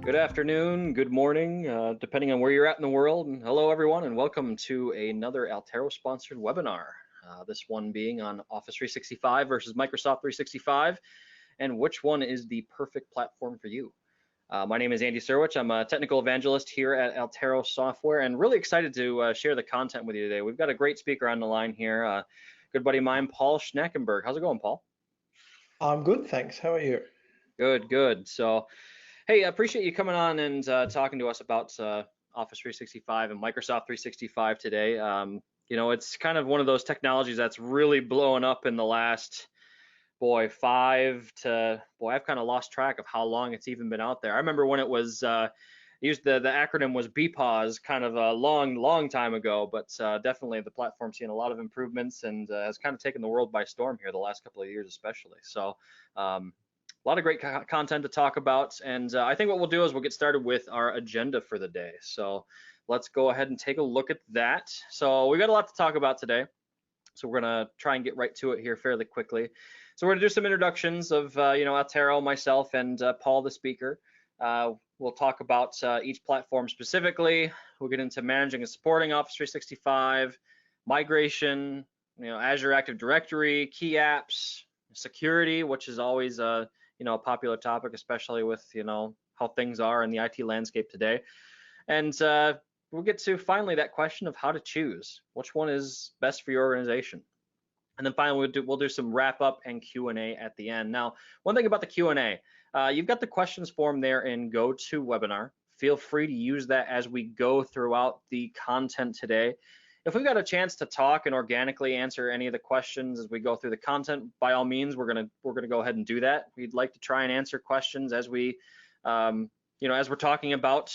Good afternoon, good morning, depending on where you're at in the world. And hello, everyone, and welcome to another Altero sponsored webinar. This one being on Office 365 versus Microsoft 365, and which one is the perfect platform for you. My name is Andy Serwich. I'm a technical evangelist here at Altero Software, and really excited to share the content with you today. We've got a great speaker on the line here, good buddy of mine, Paul Schneckenberg. How's it going, Paul? I'm good, thanks. How are you? Good, good. So, hey, I appreciate you coming on and talking to us about Office 365 and Microsoft 365 today. It's kind of one of those technologies that's really blowing up in the last, I've kind of lost track of how long it's even been out there. I remember when it was used, the acronym was BPAWS kind of a long time ago, but definitely the platform's seen a lot of improvements and has kind of taken the world by storm here the last couple of years especially. So a lot of great content to talk about, and I think what we'll do is we'll get started with our agenda for the day. So let's go ahead and take a look at that. So we've got a lot to talk about today, so we're gonna try and get right to it here fairly quickly. So we're gonna do some introductions of Altero, myself, and Paul, the speaker. We'll talk about each platform specifically. We'll get into managing and supporting Office 365, migration, Azure Active Directory, key apps, security, which is always a popular topic, especially with how things are in the IT landscape today. And we'll get to finally that question of how to choose which one is best for your organization. And then finally we'll do some wrap up and Q&A at the end. Now, one thing about the Q&A, you've got the questions form there in GoToWebinar. Feel free to use that as we go throughout the content today. If we've got a chance to talk and organically answer any of the questions as we go through the content, by all means, we're gonna go ahead and do that. We'd like to try and answer questions as we, as we're talking about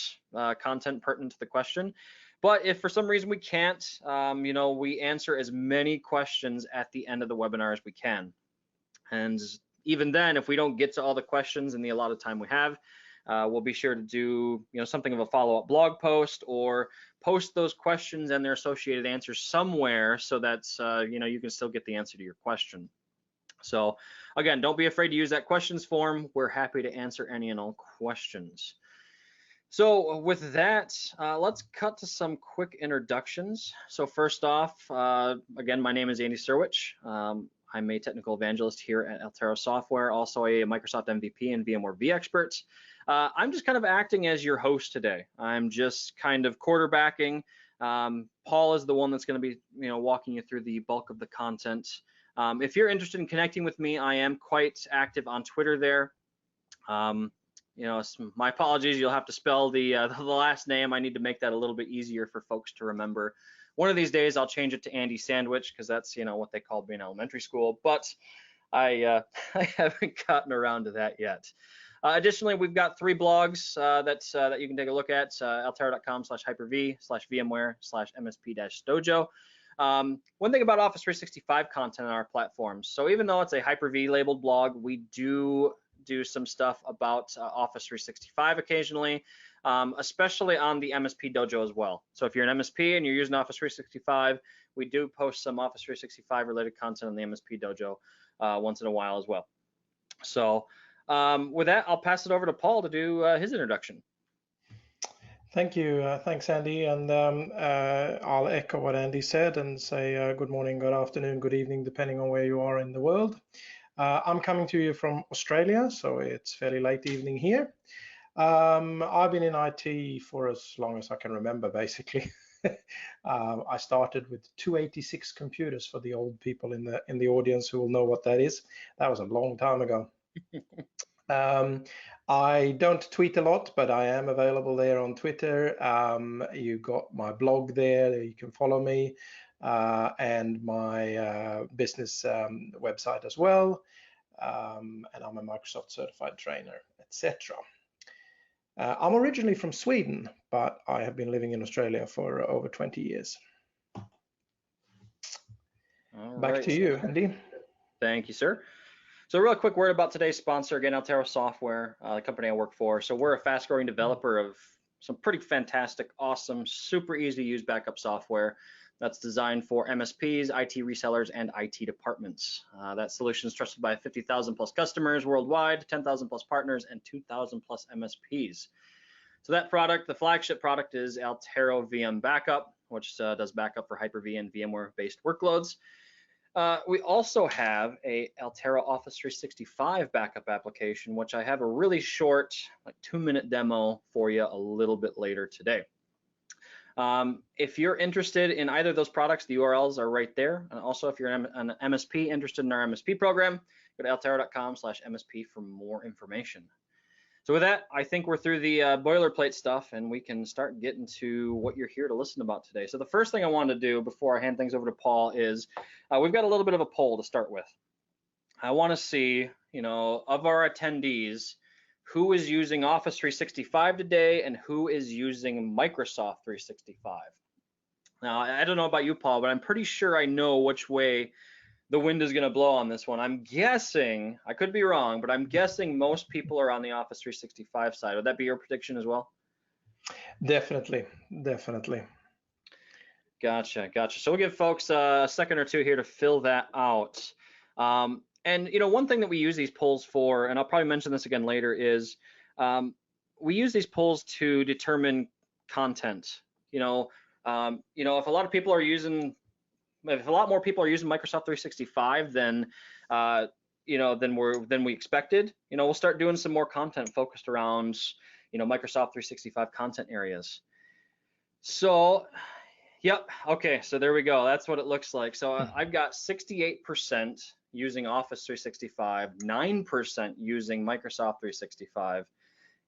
content pertinent to the question. But if for some reason we can't, we answer as many questions at the end of the webinar as we can. And even then, if we don't get to all the questions in the allotted time we have, we'll be sure to do something of a follow-up blog post or post those questions and their associated answers somewhere so that you can still get the answer to your question. So again, don't be afraid to use that questions form. We're happy to answer any and all questions. So with that, let's cut to some quick introductions. So first off, again, my name is Andy Serwich. I'm a technical evangelist here at Altero Software, also a Microsoft MVP and VMware vExpert. I'm just kind of acting as your host today. I'm just kind of quarterbacking. Paul is the one that's going to be, walking you through the bulk of the content. If you're interested in connecting with me, I am quite active on Twitter there. My apologies. You'll have to spell the last name. I need to make that a little bit easier for folks to remember. One of these days, I'll change it to Andy Sandwich because that's what they called me in elementary school. But I haven't gotten around to that yet. Additionally, we've got 3 blogs that you can take a look at, altero.com/hyper-v/vmware/msp-dojo. One thing about Office 365 content on our platforms, so even though it's a Hyper-V labeled blog, we do some stuff about Office 365 occasionally, especially on the MSP Dojo as well. So if you're an MSP and you're using Office 365, we do post some Office 365 related content on the MSP Dojo once in a while as well. So with that, I'll pass it over to Paul to do his introduction. Thank you. Thanks, Andy. And I'll echo what Andy said and say good morning, good afternoon, good evening, depending on where you are in the world. I'm coming to you from Australia, so it's fairly late evening here. I've been in IT for as long as I can remember, basically. I started with 286 computers for the old people in the audience who will know what that is. That was a long time ago. I don't tweet a lot, but I am available there on Twitter. You got my blog there, you can follow me, and my business website as well. And I'm a Microsoft certified trainer, etc. I'm originally from Sweden, but I have been living in Australia for over 20 years. Back to you, Andy. Thank you, sir. So a real quick word about today's sponsor, again, Altero Software, the company I work for. So we're a fast-growing developer of some pretty fantastic, awesome, super easy to use backup software that's designed for MSPs, IT resellers, and IT departments. That solution is trusted by 50,000 plus customers worldwide, 10,000 plus partners, and 2,000 plus MSPs. So that product, the flagship product, is Altero VM Backup, which does backup for Hyper-V and VMware-based workloads. We also have a Altero Office 365 backup application, which I have a really short, like 2-minute demo for you a little bit later today. If you're interested in either of those products, the URLs are right there. And also, if you're an MSP interested in our MSP program, go to altero.com/MSP for more information. So with that, I think we're through the boilerplate stuff, and we can start getting to what you're here to listen about today. So the first thing I wanted to do before I hand things over to Paul is we've got a little bit of a poll to start with. I want to see, of our attendees, who is using Office 365 today and who is using Microsoft 365. Now, I don't know about you, Paul, but I'm pretty sure I know which way the wind is going to blow on this one. I'm guessing, I could be wrong, but I'm guessing most people are on the Office 365 side. Would that be your prediction as well? Definitely. Gotcha. So we'll give folks a second or two here to fill that out. And one thing that we use these polls for, and I'll probably mention this again later, is we use these polls to determine content. If a lot of people are using, if a lot more people are using Microsoft 365 than than we expected, we'll start doing some more content focused around Microsoft 365 content areas. So yep, okay, so there we go. That's what it looks like. So I've got 68% using Office 365, 9% using Microsoft 365,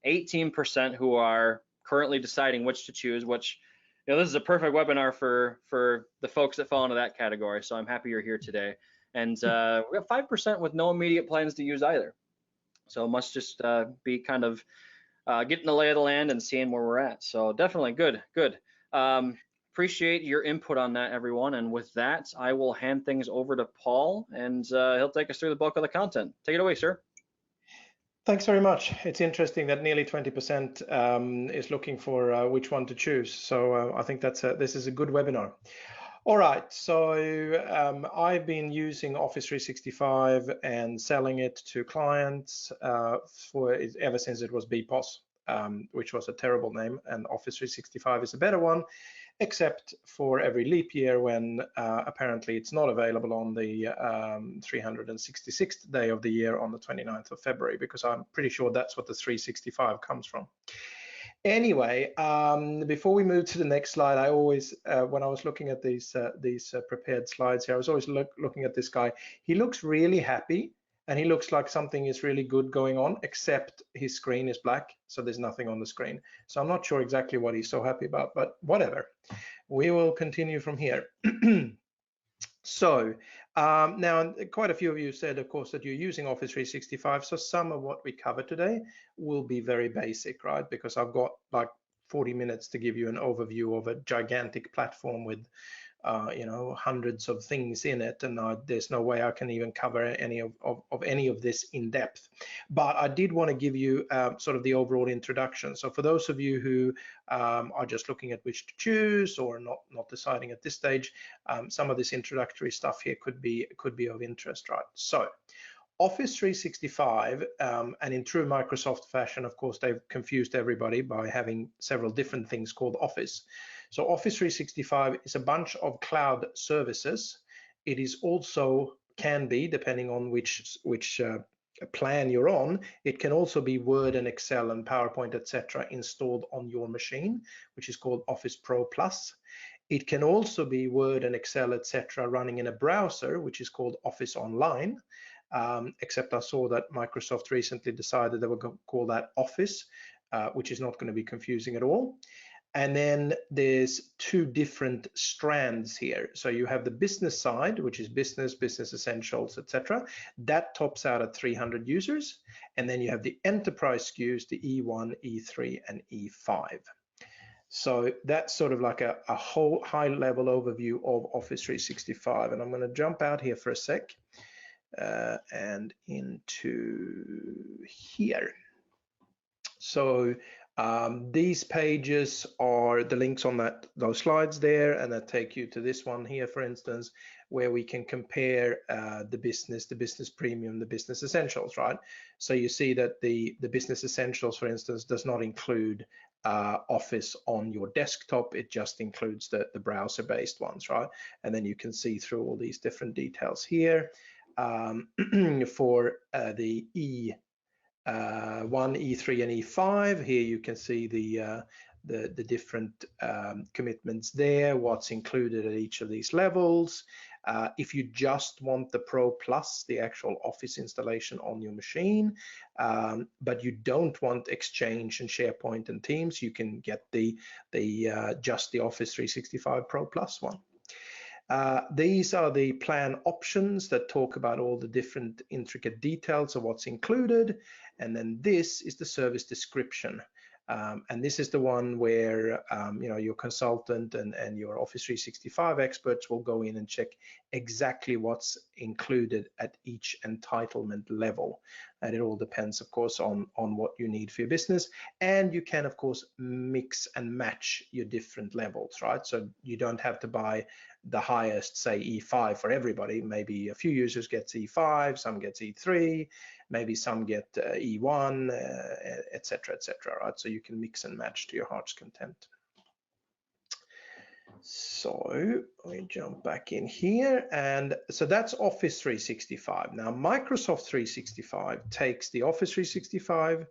18% who are currently deciding which to choose, which this is a perfect webinar for the folks that fall into that category. So I'm happy you're here today. And we have 5% with no immediate plans to use either. So it must just be kind of getting the lay of the land and seeing where we're at. So definitely good. Appreciate your input on that, everyone. And with that, I will hand things over to Paul, and he'll take us through the bulk of the content. Take it away, sir. Thanks very much. It's interesting that nearly 20% is looking for which one to choose. So I think this is a good webinar. All right, so I've been using Office 365 and selling it to clients ever since it was BPOS, which was a terrible name, and Office 365 is a better one, except for every leap year when apparently it's not available on the 366th day of the year on the 29th of February, because I'm pretty sure that's what the 365 comes from. Anyway, before we move to the next slide, I always, when I was looking at these prepared slides here, I was always looking at this guy. He looks really happy, and he looks like something is really good going on, except his screen is black, so there's nothing on the screen. So I'm not sure exactly what he's so happy about, but whatever. We will continue from here. So now, quite a few of you said, of course, that you're using Office 365. So some of what we cover today will be very basic, right? Because I've got like 40 minutes to give you an overview of a gigantic platform with hundreds of things in it, and there's no way I can even cover any of this in depth. But I did want to give you sort of the overall introduction. So for those of you who are just looking at which to choose or not deciding at this stage, some of this introductory stuff here could be of interest, right? So Office 365, and in true Microsoft fashion, of course, they've confused everybody by having several different things called Office. So Office 365 is a bunch of cloud services. It is also, can be, depending on which plan you're on, it can also be Word and Excel and PowerPoint, etc., installed on your machine, which is called Office Pro Plus. It can also be Word and Excel, etc., running in a browser, which is called Office Online. Except I saw that Microsoft recently decided they were going to call that Office, which is not going to be confusing at all. And then there's two different strands here. So you have the business side, which is business essentials, etc. That tops out at 300 users. And then you have the enterprise SKUs, the E1, E3, and E5. So that's sort of like a whole high-level overview of Office 365. And I'm going to jump out here for a sec and into here. So These pages are the links on those slides there, and that take you to this one here, for instance, where we can compare the business premium, the business essentials, right? So you see that the business essentials, for instance, does not include Office on your desktop. It just includes the browser-based ones, right? And then you can see through all these different details here. For the E1, E3, and E5. Here you can see the different commitments there, what's included at each of these levels. If you just want the Pro Plus, the actual Office installation on your machine, but you don't want Exchange and SharePoint and Teams, you can get just the Office 365 Pro Plus one. These are the plan options that talk about all the different intricate details of what's included. And then this is the service description. And this is the one where your consultant and your Office 365 experts will go in and check exactly what's included at each entitlement level. And it all depends, of course, on what you need for your business. And you can, of course, mix and match your different levels, right? So you don't have to buy the highest, say, E5 for everybody. Maybe a few users get E5, some get E3, maybe some get E1, etc., right? So you can mix and match to your heart's content. So we jump back in here, and so that's Office 365. Now Microsoft 365 takes the Office 365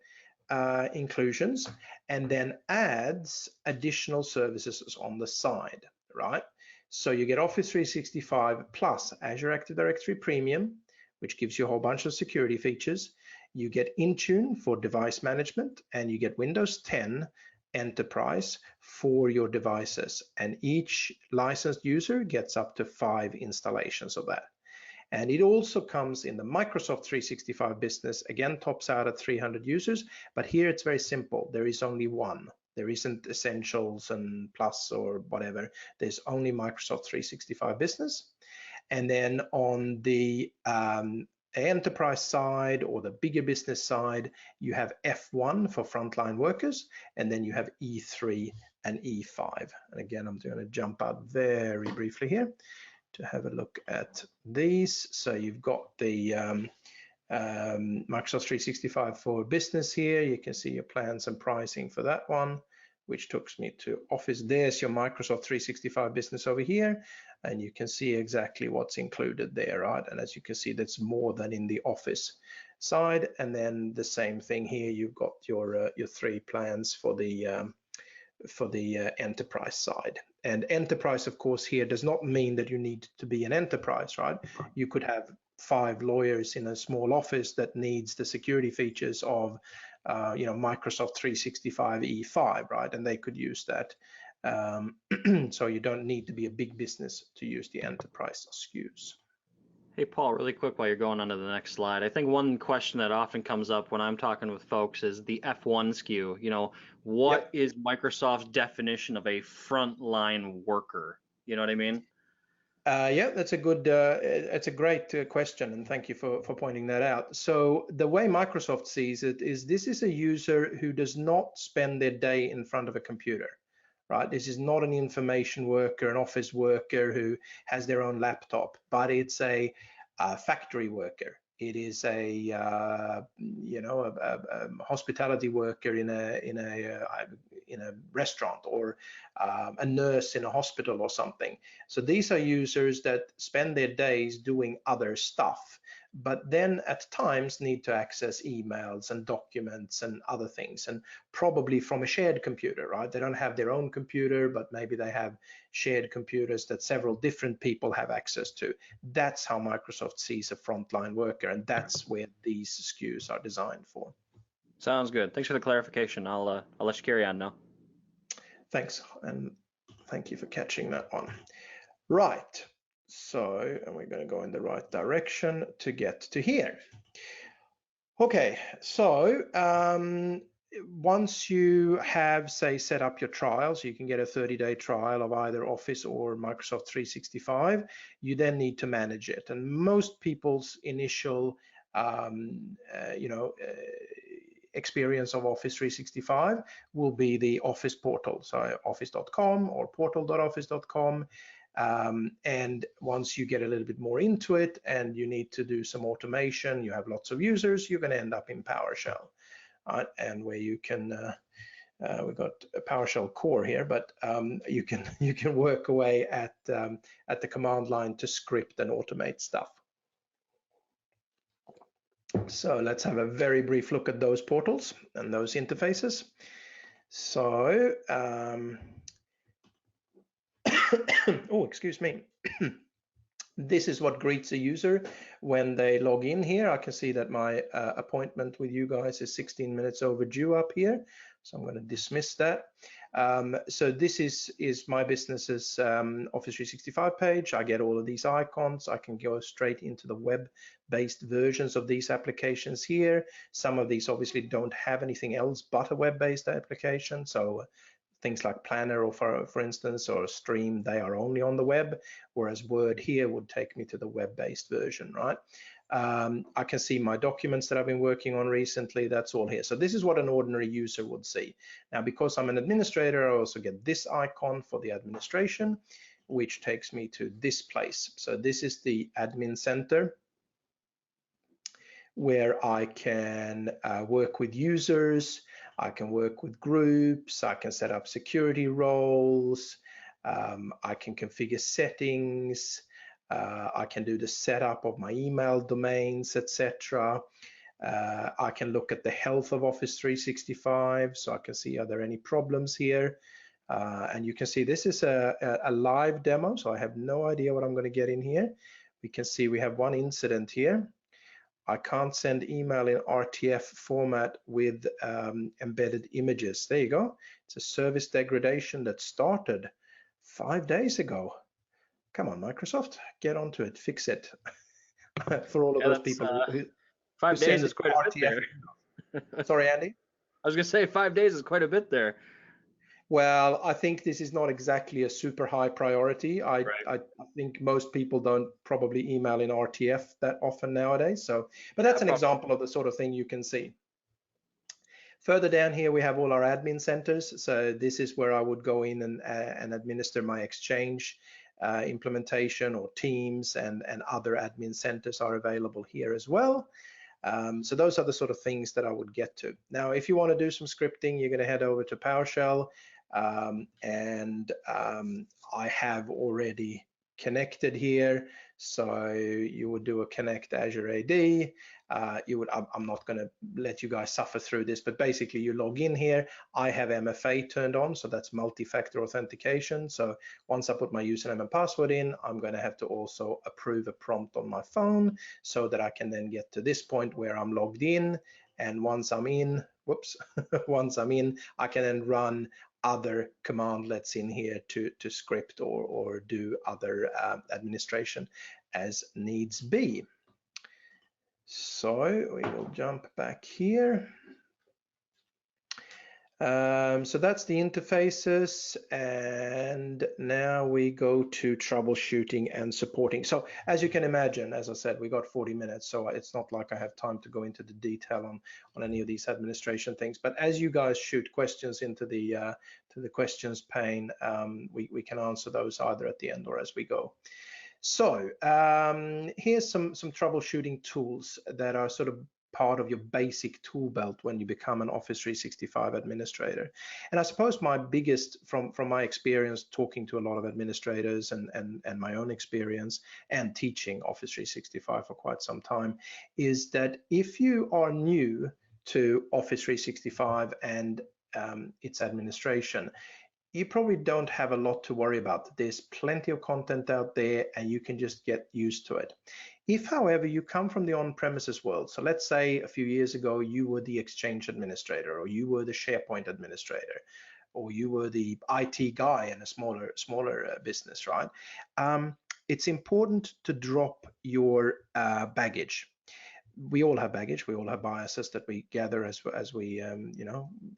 inclusions and then adds additional services on the side, right? So you get Office 365 plus Azure Active Directory Premium, which gives you a whole bunch of security features. You get Intune for device management, and you get Windows 10 Enterprise for your devices. And each licensed user gets up to 5 installations of that. And it also comes in the Microsoft 365 Business, again, tops out at 300 users, but here it's very simple. There is only one. There isn't Essentials and Plus or whatever. There's only Microsoft 365 Business. And then on the enterprise side or the bigger business side, you have F1 for frontline workers, and then you have E3 and E5. And again, I'm going to jump out very briefly here to have a look at these. So you've got the Microsoft 365 for Business here. You can see your plans and pricing for that one, which takes me to Office. There's your Microsoft 365 Business over here, and you can see exactly what's included there, right? And as you can see, that's more than in the Office side. And then the same thing here, you've got your 3 plans for the enterprise side. And enterprise, of course, here does not mean that you need to be an enterprise, right? You could have 5 lawyers in a small office that needs the security features of Microsoft 365 E5, right? And they could use that. So you don't need to be a big business to use the enterprise SKUs. Hey, Paul, really quick while you're going on to the next slide. I think one question that often comes up when I'm talking with folks is the F1 SKU. What is Microsoft's definition of a frontline worker? You know what I mean? Yeah, that's a good, it's a great question, and thank you for pointing that out. So the way Microsoft sees it is this is a user who does not spend their day in front of a computer, right? This is not an information worker, an office worker who has their own laptop, but it's a factory worker. It is a hospitality worker in a restaurant, or a nurse in a hospital or something. So these are users that spend their days doing other stuff, but then at times need to access emails and documents and other things, and probably from a shared computer, right? They don't have their own computer, but maybe they have shared computers that several different people have access to. That's how Microsoft sees a frontline worker, and that's where these SKUs are designed for. Sounds good. Thanks for the clarification. I'll let you carry on now. Thanks, and thank you for catching that one. Right. So, and we're going to go in the right direction to get to here. Okay, so once you have, say, set up your trials, you can get a 30-day trial of either Office or Microsoft 365. You then need to manage it, and most people's initial experience of Office 365 will be the Office portal, so office.com or portal.office.com. And once you get a little bit more into it and you need to do some automation, you have lots of users, you're going to end up in PowerShell, right? And where you can we've got a PowerShell core here, but you can work away at the command line to script and automate stuff. So let's have a very brief look at those portals and those interfaces. So oh, excuse me. This is what greets a user when they log in here. I can see that my appointment with you guys is 16 minutes overdue up here. So I'm going to dismiss that. So this is my business's Office 365 page. I get all of these icons. I can go straight into the web-based versions of these applications here. Some of these obviously don't have anything else but a web-based application. So things like Planner, or for instance, or Stream, they are only on the web, whereas Word here would take me to the web-based version, right? I can see my documents that I've been working on recently. That's all here. So this is what an ordinary user would see. Now, because I'm an administrator, I also get this icon for the administration, which takes me to this place. So this is the admin center, where I can work with users, I can work with groups, I can set up security roles, I can configure settings, I can do the setup of my email domains, etc. I can look at the health of Office 365, so I can see are there any problems here. And you can see this is a live demo, so I have no idea what I'm going to get in here. We can see we have one incident here. I can't send email in RTF format with embedded images. There you go. It's a service degradation that started 5 days ago. Come on, Microsoft, get onto it, fix it. For all of those people who 5 days is quite a bit there. Sorry, Andy? I was going to say 5 days is quite a bit there. Well, I think this is not exactly a super high priority. I think most people don't probably email in RTF that often nowadays. So, but that's an example of the sort of thing you can see. Further down here, we have all our admin centers. So this is where I would go in and administer my Exchange implementation, or Teams, and other admin centers are available here as well. So those are the sort of things that I would get to. Now, if you want to do some scripting, you're going to head over to PowerShell. I have already connected here, so you would do a connect Azure AD. I'm not going to let you guys suffer through this, but basically you log in here. I have MFA turned on, so that's multi-factor authentication. So once I put my username and password in, I'm going to have to also approve a prompt on my phone, so that I can then get to this point where I'm logged in. And once I'm in, once I'm in, I can then run other commandlets in here to script or do other administration as needs be. So we will jump back here. So that's the interfaces, and now we go to troubleshooting and supporting. So as you can imagine, as I said, we got 40 minutes, so it's not like I have time to go into the detail on any of these administration things. But as you guys shoot questions into the questions pane, we can answer those either at the end or as we go. So here's some troubleshooting tools that are sort of part of your basic tool belt when you become an Office 365 administrator. And I suppose my biggest, from my experience talking to a lot of administrators and my own experience and teaching Office 365 for quite some time, is that if you are new to Office 365 and its administration, you probably don't have a lot to worry about. There's plenty of content out there and you can just get used to it. If, however, you come from the on-premises world, so let's say a few years ago you were the Exchange administrator, or you were the SharePoint administrator, or you were the IT guy in a smaller business, right? It's important to drop your baggage. We all have baggage, we all have biases that we gather as we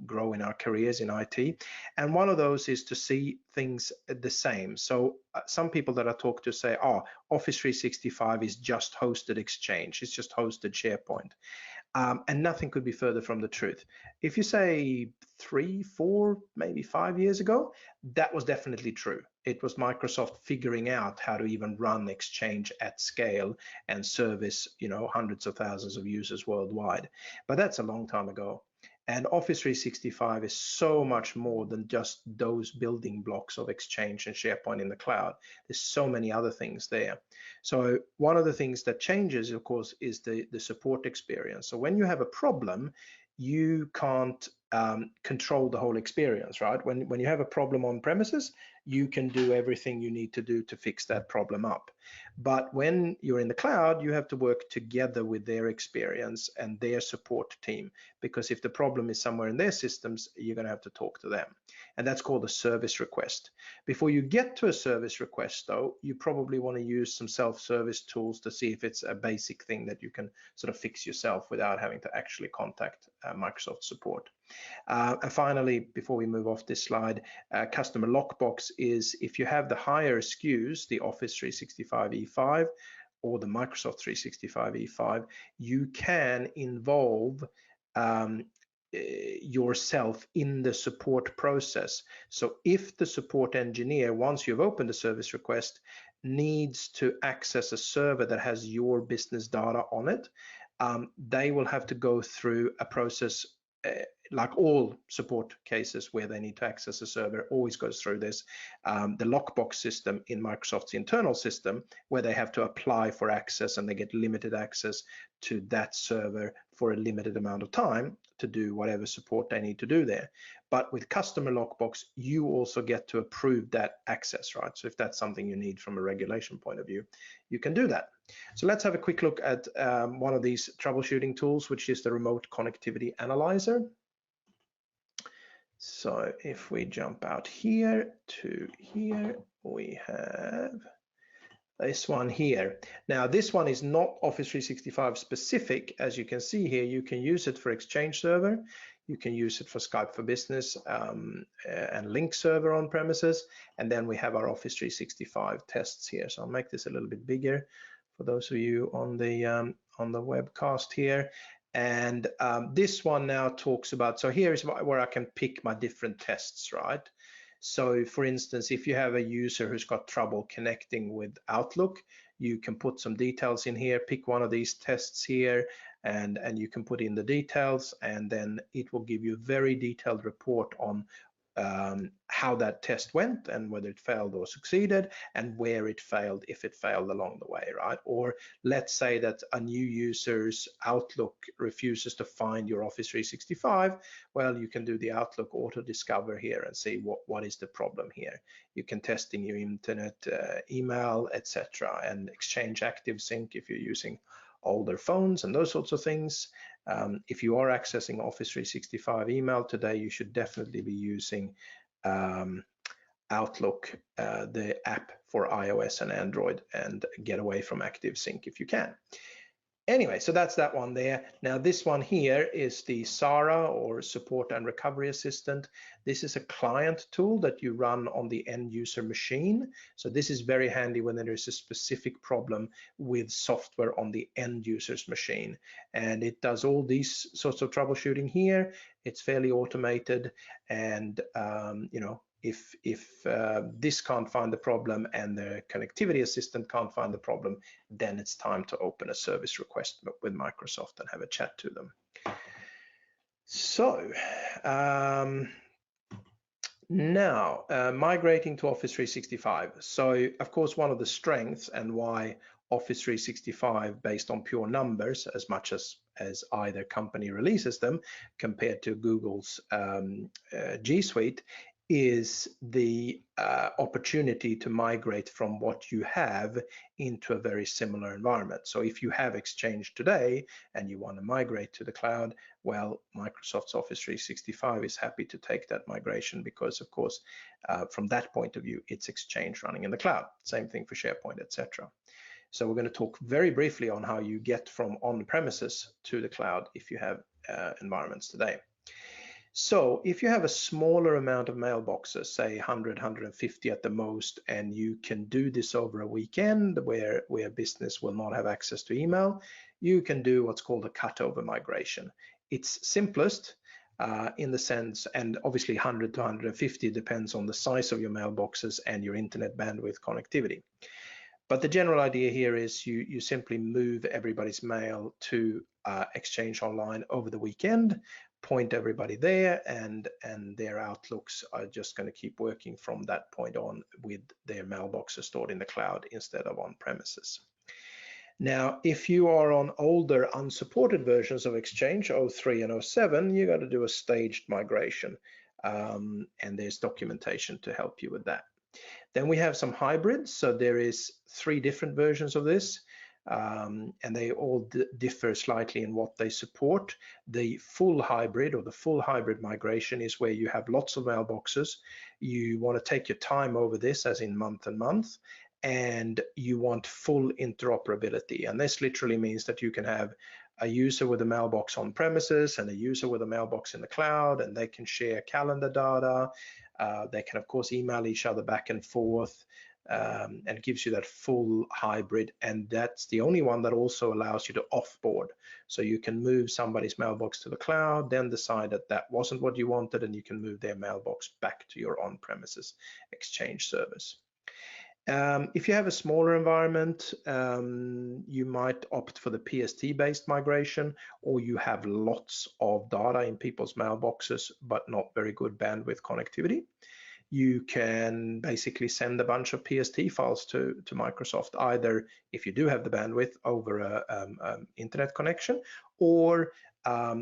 grow in our careers in IT, and one of those is to see things the same. So some people that I talk to say, oh, Office 365 is just hosted Exchange, it's just hosted SharePoint. And nothing could be further from the truth. If you say 3, 4, maybe 5 years ago, that was definitely true. It was Microsoft figuring out how to even run Exchange at scale and service, hundreds of thousands of users worldwide. But that's a long time ago. And Office 365 is so much more than just those building blocks of Exchange and SharePoint in the cloud. There's so many other things there. So one of the things that changes, of course, is the support experience. So when you have a problem, you can't control the whole experience, right? When you have a problem on premises, you can do everything you need to do to fix that problem up. But when you're in the cloud, you have to work together with their experience and their support team, because if the problem is somewhere in their systems, you're going to have to talk to them. And that's called a service request. Before you get to a service request, though, you probably want to use some self-service tools to see if it's a basic thing that you can sort of fix yourself without having to actually contact Microsoft support. And finally, before we move off this slide, customer lockbox is if you have the higher SKUs, the Office 365 E5 or the Microsoft 365 E5, you can involve yourself in the support process. So if the support engineer, once you've opened a service request, needs to access a server that has your business data on it, they will have to go through a process like all support cases where they need to access a server always goes through this, the lockbox system in Microsoft's internal system, where they have to apply for access and they get limited access to that server for a limited amount of time to do whatever support they need to do there. But with customer lockbox, you also get to approve that access, right? So if that's something you need from a regulation point of view, you can do that. So let's have a quick look at one of these troubleshooting tools, which is the Remote Connectivity Analyzer. So if we jump out here to here, we have this one here. Now this one is not Office 365 specific. As you can see here, you can use it for Exchange Server, you can use it for Skype for Business and Link Server on premises, and then we have our Office 365 tests here. So I'll make this a little bit bigger for those of you on the webcast here. And this one now talks about, so here's where I can pick my different tests, right? So for instance, if you have a user who's got trouble connecting with Outlook, you can put some details in here, pick one of these tests here, and you can put in the details, and then it will give you a very detailed report on how that test went and whether it failed or succeeded, and where it failed if it failed along the way, right? Or let's say that a new user's Outlook refuses to find your Office 365. Well, you can do the Outlook auto discover here and see what is the problem here. You can test in your internet, email, etc., and Exchange Active Sync if you're using older phones and those sorts of things. If you are accessing Office 365 email today, you should definitely be using Outlook, the app for iOS and Android, and get away from Active Sync if you can. Anyway, so that's that one there. Now this one here is the SARA, or Support and Recovery Assistant. This is a client tool that you run on the end user machine. So this is very handy when there is a specific problem with software on the end user's machine. And it does all these sorts of troubleshooting here. It's fairly automated, and if this can't find the problem and the connectivity assistant can't find the problem, then it's time to open a service request with Microsoft and have a chat to them. So now migrating to Office 365. So of course, one of the strengths and why Office 365 based on pure numbers, as much as either company releases them, compared to Google's G Suite, is the opportunity to migrate from what you have into a very similar environment. So if you have Exchange today and you want to migrate to the cloud, well, Microsoft's Office 365 is happy to take that migration, because of course, from that point of view, it's Exchange running in the cloud. Same thing for SharePoint, etc. So we're going to talk very briefly on how you get from on-premises to the cloud if you have environments today. So if you have a smaller amount of mailboxes, say 100, 150 at the most, and you can do this over a weekend where business will not have access to email, you can do what's called a cutover migration. It's simplest in the sense, and obviously 100 to 150 depends on the size of your mailboxes and your internet bandwidth connectivity. But the general idea here is you simply move everybody's mail to Exchange Online over the weekend, point everybody there, and their outlooks are just going to keep working from that point on with their mailboxes stored in the cloud instead of on premises. Now, if you are on older unsupported versions of Exchange 03 and 07, you got to do a staged migration, and there's documentation to help you with that. Then we have some hybrids. So there is 3 different versions of this, and they all differ slightly in what they support. The full hybrid or the full hybrid migration is where you have lots of mailboxes. You want to take your time over this, as in month and month, and you want full interoperability. And this literally means that you can have a user with a mailbox on premises and a user with a mailbox in the cloud, and they can share calendar data. They can, of course, email each other back and forth, and it gives you that full hybrid. And that's the only one that also allows you to offboard. So you can move somebody's mailbox to the cloud, then decide that that wasn't what you wanted, and you can move their mailbox back to your on-premises Exchange service. If you have a smaller environment, you might opt for the PST-based migration, or you have lots of data in people's mailboxes, but not very good bandwidth connectivity. You can basically send a bunch of PST files to Microsoft, either if you do have the bandwidth over a internet connection, or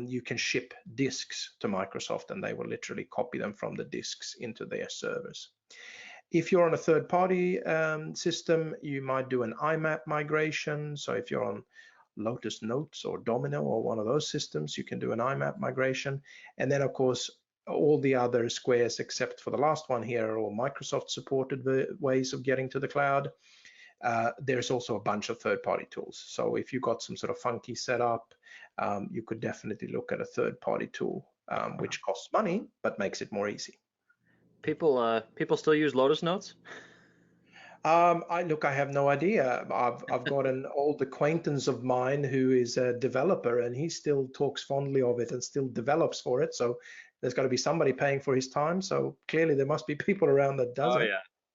you can ship disks to Microsoft, and they will literally copy them from the disks into their servers. If you're on a third-party system, you might do an IMAP migration. So if you're on Lotus Notes or Domino or one of those systems, you can do an IMAP migration. And then, of course, all the other squares except for the last one here are all Microsoft-supported ways of getting to the cloud. There's also a bunch of third-party tools. So if you've got some sort of funky setup, you could definitely look at a third-party tool, which costs money but makes it more easy. People still use Lotus Notes? I have no idea. I've got an old acquaintance of mine who is a developer, and he still talks fondly of it and still develops for it. So there's got to be somebody paying for his time. So clearly there must be people around that does Oh it.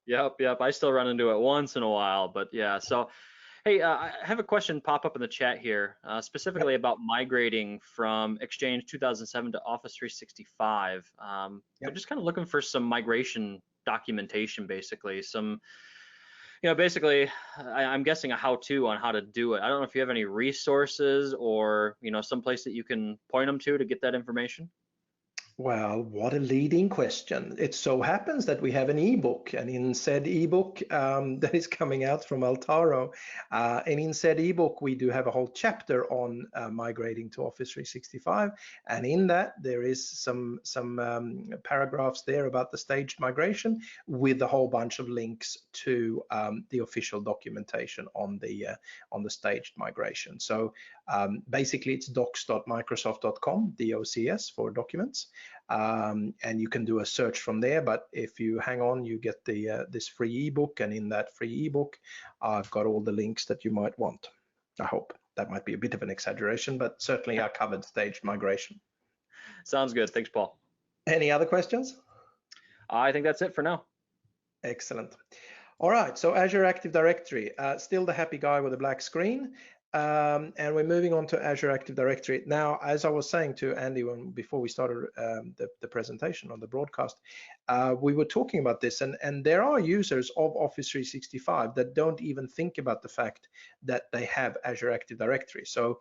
yeah. Yep. I still run into it once in a while, but yeah. So, hey, I have a question pop up in the chat here, specifically about migrating from Exchange 2007 to Office 365. They're just kind of looking for some migration documentation, basically. Basically, I'm guessing a how-to on how to do it. I don't know if you have any resources or, some place that you can point them to get that information. Well, what a leading question. It so happens that we have an ebook, and in said ebook that is coming out from Altaro, and in said ebook, we do have a whole chapter on migrating to Office 365. And in that, there is some paragraphs there about the staged migration with a whole bunch of links to the official documentation on the staged migration. So basically, it's docs.microsoft.com, DOCS for documents. And you can do a search from there, but if you hang on, you get the this free ebook, and in that free ebook I've got all the links that you might want. I hope. That might be a bit of an exaggeration, but certainly I covered staged migration. Sounds good. Thanks, Paul. Any other questions? I think that's it for now. Excellent. All right, so Azure Active Directory, still the happy guy with a black screen. And we're moving on to Azure Active Directory. Now, as I was saying to Andy before we started the presentation on the broadcast, we were talking about this, and there are users of Office 365 that don't even think about the fact that they have Azure Active Directory. So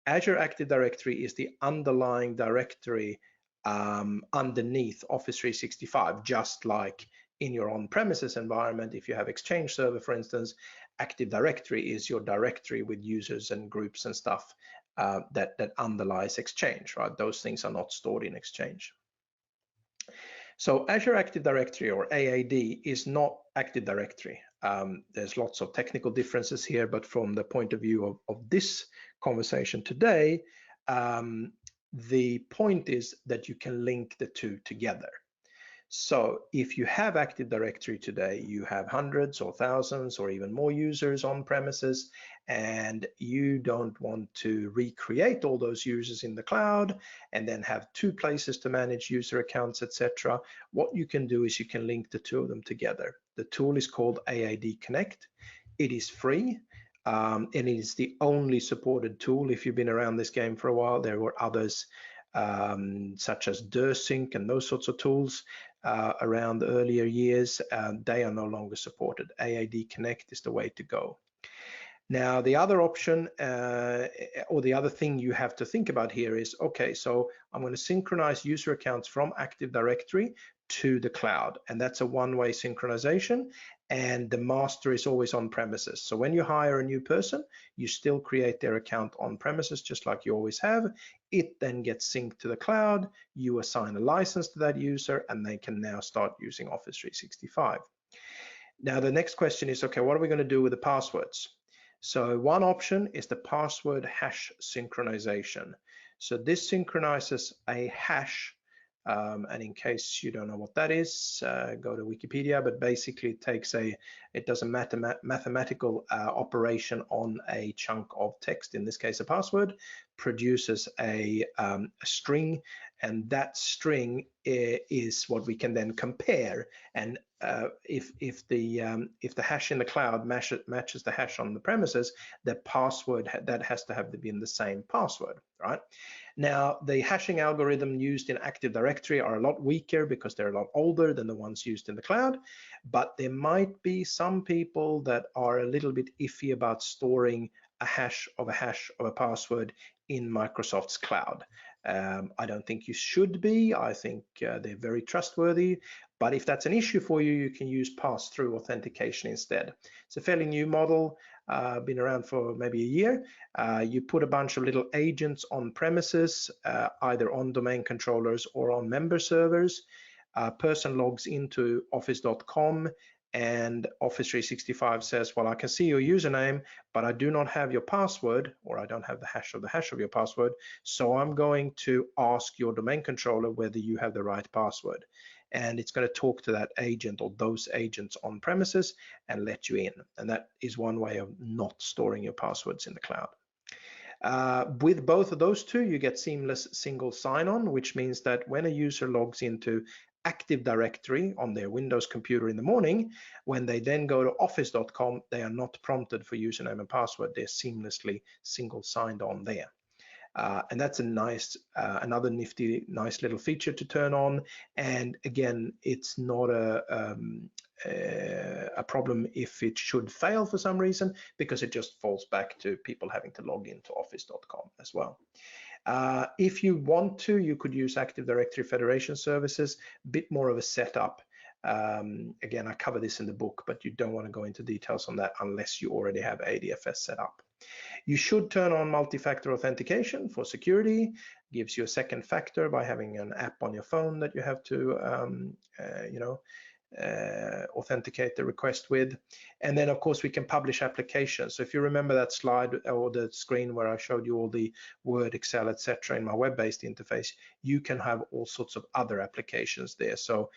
Azure Active Directory is the underlying directory underneath Office 365, just like in your on-premises environment. If you have Exchange Server, for instance, Active Directory is your directory with users and groups and stuff that underlies Exchange, right? Those things are not stored in Exchange. So Azure Active Directory, or AAD, is not Active Directory. There's lots of technical differences here, but from the point of view of this conversation today, The point is that you can link the two together. So if you have Active Directory today, you have hundreds or thousands or even more users on premises, and you don't want to recreate all those users in the cloud and then have two places to manage user accounts, etc. What you can do is you can link the two of them together. The tool is called AAD Connect. It is free. And it is the only supported tool. If you've been around this game for a while, there were others such as DirSync and those sorts of tools around earlier years. They are no longer supported. AAD Connect is the way to go. Now, the other option or the other thing you have to think about here is, okay, so I'm going to synchronize user accounts from Active Directory to the cloud, and that's a one-way synchronization, and the master is always on premises. So when you hire a new person, you still create their account on premises just like you always have. It then gets synced to the cloud, you assign a license to that user, and they can now start using Office 365. Now the next question is, okay, what are we going to do with the passwords? So one option is the password hash synchronization. So this synchronizes a hash, and in case you don't know what that is, go to Wikipedia, but basically it does a mathematical operation on a chunk of text, in this case a password, produces a string, and that string is what we can then compare. And if the hash in the cloud matches the hash on the premises, the password that has to have been the same password, right? Now, the hashing algorithm used in Active Directory are a lot weaker because they're a lot older than the ones used in the cloud, but there might be some people that are a little bit iffy about storing a hash of a password in Microsoft's cloud. I don't think you should be. I think they're very trustworthy. But if that's an issue for you, you can use pass-through authentication instead. It's a fairly new model, been around for maybe a year. You put a bunch of little agents on premises, either on domain controllers or on member servers. A person logs into office.com, and Office 365 says, well, I can see your username, but I do not have your password, or I don't have the hash of your password. So I'm going to ask your domain controller whether you have the right password. And it's going to talk to that agent or those agents on premises and let you in. And that is one way of not storing your passwords in the cloud. With both of those two, you get seamless single sign-on, which means that when a user logs into Active Directory on their Windows computer in the morning, when they then go to office.com, they are not prompted for username and password. They're seamlessly single signed on there. And that's a nice, another nifty, nice little feature to turn on. And again, it's not a problem if it should fail for some reason, because it just falls back to people having to log into office.com as well. If you want to, you could use Active Directory Federation Services, a bit more of a setup. Again, I cover this in the book, but you don't want to go into details on that unless you already have ADFS set up. You should turn on multi-factor authentication for security. Gives you a second factor by having an app on your phone that you have to, authenticate the request with. And then of course we can publish applications. So if you remember that slide or the screen where I showed you all the Word, Excel, etc. in my web-based interface, you can have all sorts of other applications there. So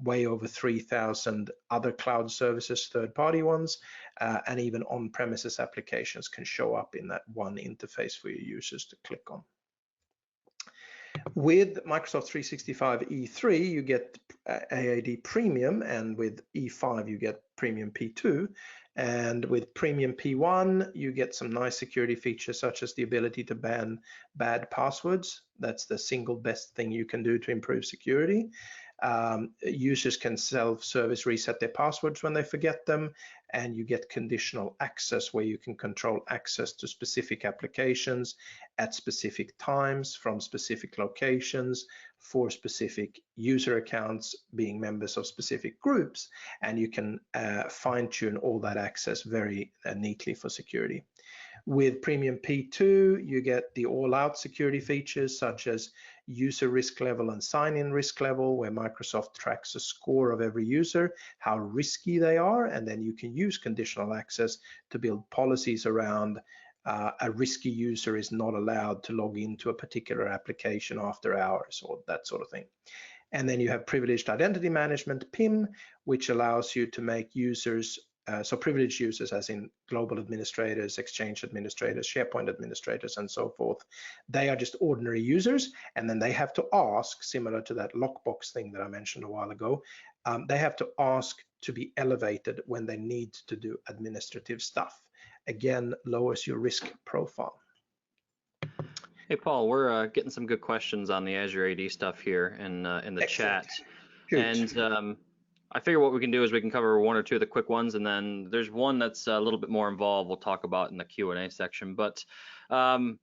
way over 3,000 other cloud services, third-party ones, and even on-premises applications can show up in that one interface for your users to click on. With Microsoft 365 E3, you get AAD Premium, and with E5, you get Premium P2. And with Premium P1, you get some nice security features, such as the ability to ban bad passwords. That's the single best thing you can do to improve security. Users can self-service reset their passwords when they forget them, and you get conditional access where you can control access to specific applications at specific times from specific locations for specific user accounts being members of specific groups, and you can fine-tune all that access very neatly for security. With Premium P2, you get the all-out security features such as user risk level and sign-in risk level, where Microsoft tracks a score of every user, how risky they are, and then you can use conditional access to build policies around a risky user is not allowed to log into a particular application after hours or that sort of thing. And then you have privileged identity management, PIM, which allows you to make users, so privileged users as in global administrators, Exchange administrators, SharePoint administrators, and so forth. They are just ordinary users, and then they have to ask, similar to that lockbox thing that I mentioned a while ago, they have to ask to be elevated when they need to do administrative stuff. Again, lowers your risk profile. Hey Paul, we're getting some good questions on the Azure AD stuff here in the Excellent. chat, Shoot. and I figure what we can do is we can cover one or two of the quick ones, and then there's one that's a little bit more involved. We'll talk about in the Q&A section. But one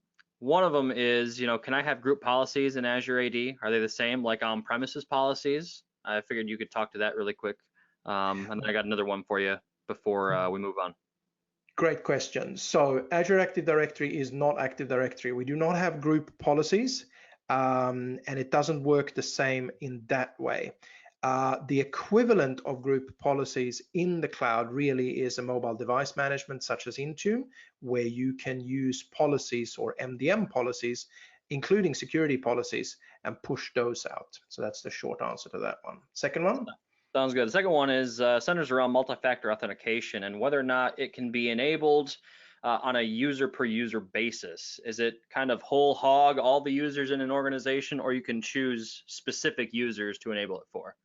of them is, can I have group policies in Azure AD? Are they the same like on-premises policies? I figured you could talk to that really quick, and then I got another one for you before we move on. Great question. So Azure Active Directory is not Active Directory. We do not have group policies, and it doesn't work the same in that way. The equivalent of group policies in the cloud really is a mobile device management such as Intune, where you can use policies or MDM policies, including security policies, and push those out. So that's the short answer to that one. Second one? Sounds good. The second one is centers around multi-factor authentication and whether or not it can be enabled on a user per user basis. Is it kind of whole hog all the users in an organization, or you can choose specific users to enable it for?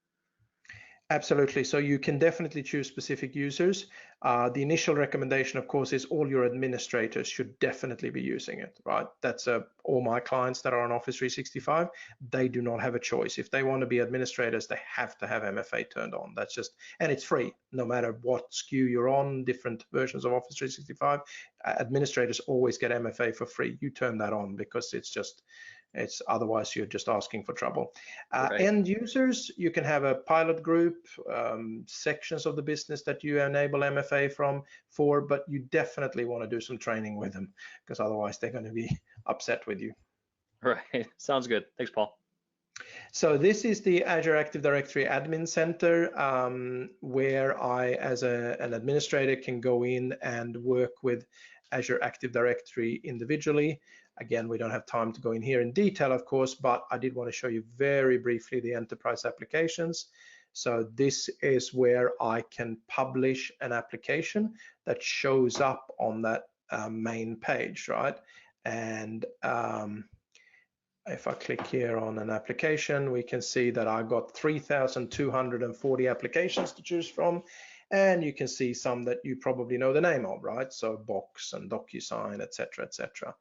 Absolutely. So you can definitely choose specific users. The initial recommendation, of course, is all your administrators should definitely be using it, right? That's all my clients that are on Office 365. They do not have a choice. If they want to be administrators, they have to have MFA turned on. That's just, and it's free, no matter what SKU you're on, different versions of Office 365. Administrators always get MFA for free. You turn that on because it's otherwise you're just asking for trouble. Right. End users, you can have a pilot group, sections of the business that you enable MFA for, but you definitely want to do some training with them because otherwise they're going to be upset with you. Right. Sounds good. Thanks, Paul. So this is the Azure Active Directory Admin Center, where I, as an administrator, can go in and work with Azure Active Directory individually. Again, we don't have time to go in here in detail, of course, but I did want to show you very briefly the enterprise applications. So this is where I can publish an application that shows up on that main page, right? And if I click here on an application, we can see that I got 3,240 applications to choose from. And you can see some that you probably know the name of, right? So Box and DocuSign, etc., etc.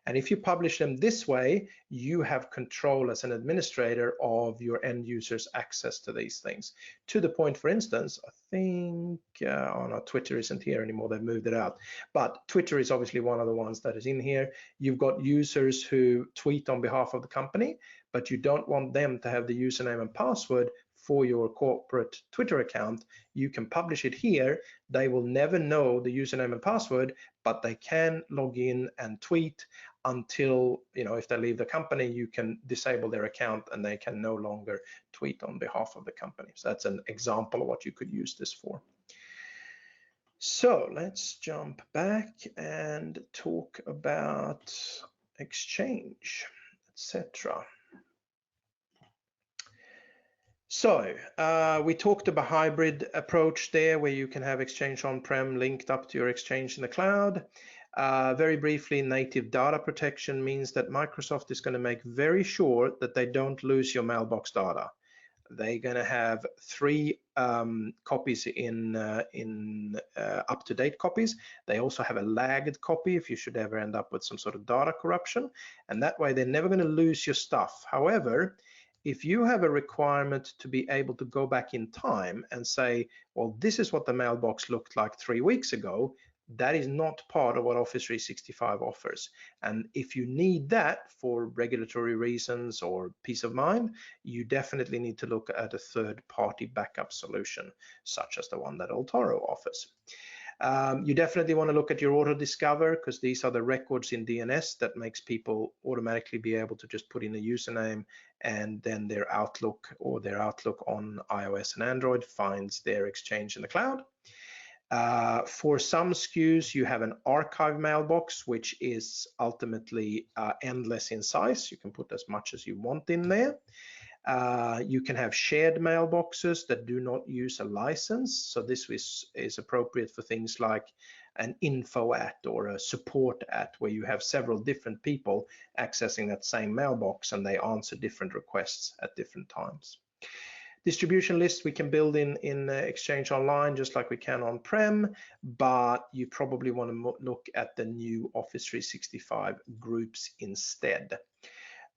And if you publish them this way, you have control as an administrator of your end users' access to these things. To the point, for instance, I think, oh no, Twitter isn't here anymore, they've moved it out. But Twitter is obviously one of the ones that is in here. You've got users who tweet on behalf of the company, but you don't want them to have the username and password for your corporate Twitter account. You can publish it here. They will never know the username and password, but they can log in and tweet until, if they leave the company, you can disable their account and they can no longer tweet on behalf of the company. So that's an example of what you could use this for. So let's jump back and talk about Exchange, etc. So we talked about hybrid approach there, where you can have Exchange on-prem linked up to your Exchange in the cloud. Very briefly, native data protection means that Microsoft is going to make very sure that they don't lose your mailbox data. They're going to have 3 copies in up-to-date copies. They also have a lagged copy if you should ever end up with some sort of data corruption. And that way, they're never going to lose your stuff. However, if you have a requirement to be able to go back in time and say, well, this is what the mailbox looked like 3 weeks ago, that is not part of what Office 365 offers. And if you need that for regulatory reasons or peace of mind, you definitely need to look at a third-party backup solution, such as the one that Altoro offers. You definitely want to look at your auto discover, because these are the records in DNS that makes people automatically be able to just put in a username, and then their Outlook or their Outlook on iOS and Android finds their Exchange in the cloud. For some SKUs, you have an archive mailbox, which is ultimately endless in size. You can put as much as you want in there. You can have shared mailboxes that do not use a license. So this is appropriate for things like an info @ or a support @ where you have several different people accessing that same mailbox and they answer different requests at different times. Distribution lists we can build in Exchange Online just like we can on-prem, but you probably want to look at the new Office 365 groups instead.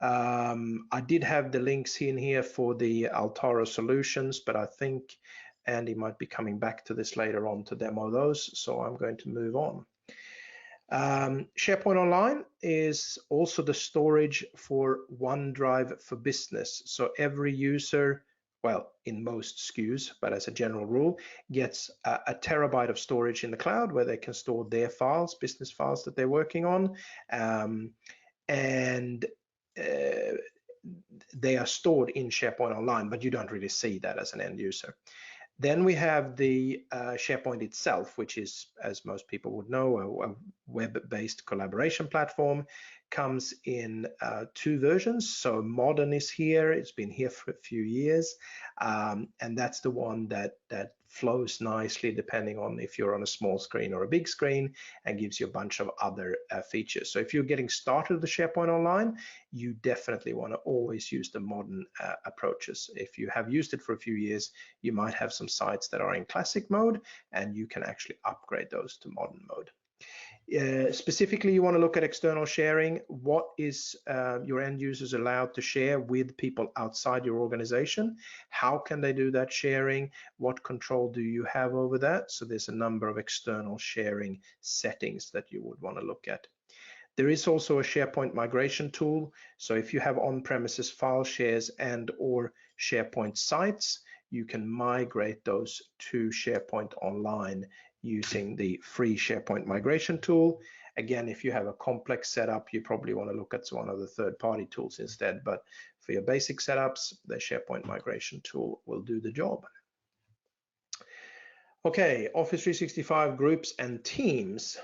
I did have the links in here for the Altaro solutions, but I think Andy might be coming back to this later on to demo those, so I'm going to move on. SharePoint Online is also the storage for OneDrive for Business. So every user, well, in most SKUs, but as a general rule, gets a terabyte of storage in the cloud where they can store their files, business files that they're working on. And they are stored in SharePoint Online, but you don't really see that as an end user. Then we have the SharePoint itself, which is, as most people would know, a web-based collaboration platform. Comes in 2 versions. So Modern is here. It's been here for a few years, and that's the one that flows nicely depending on if you're on a small screen or a big screen, and gives you a bunch of other features. So if you're getting started with the SharePoint Online, you definitely want to always use the Modern approaches. If you have used it for a few years, you might have some sites that are in classic mode, and you can actually upgrade those to Modern mode. Specifically, you want to look at external sharing. What is your end users allowed to share with people outside your organization? How can they do that sharing? What control do you have over that? So there's a number of external sharing settings that you would want to look at. There is also a SharePoint migration tool. So if you have on-premises file shares and or SharePoint sites, you can migrate those to SharePoint Online using the free SharePoint migration tool. Again, if you have a complex setup, you probably want to look at one of the third-party tools instead, but for your basic setups, the SharePoint migration tool will do the job. Okay, Office 365 groups and teams.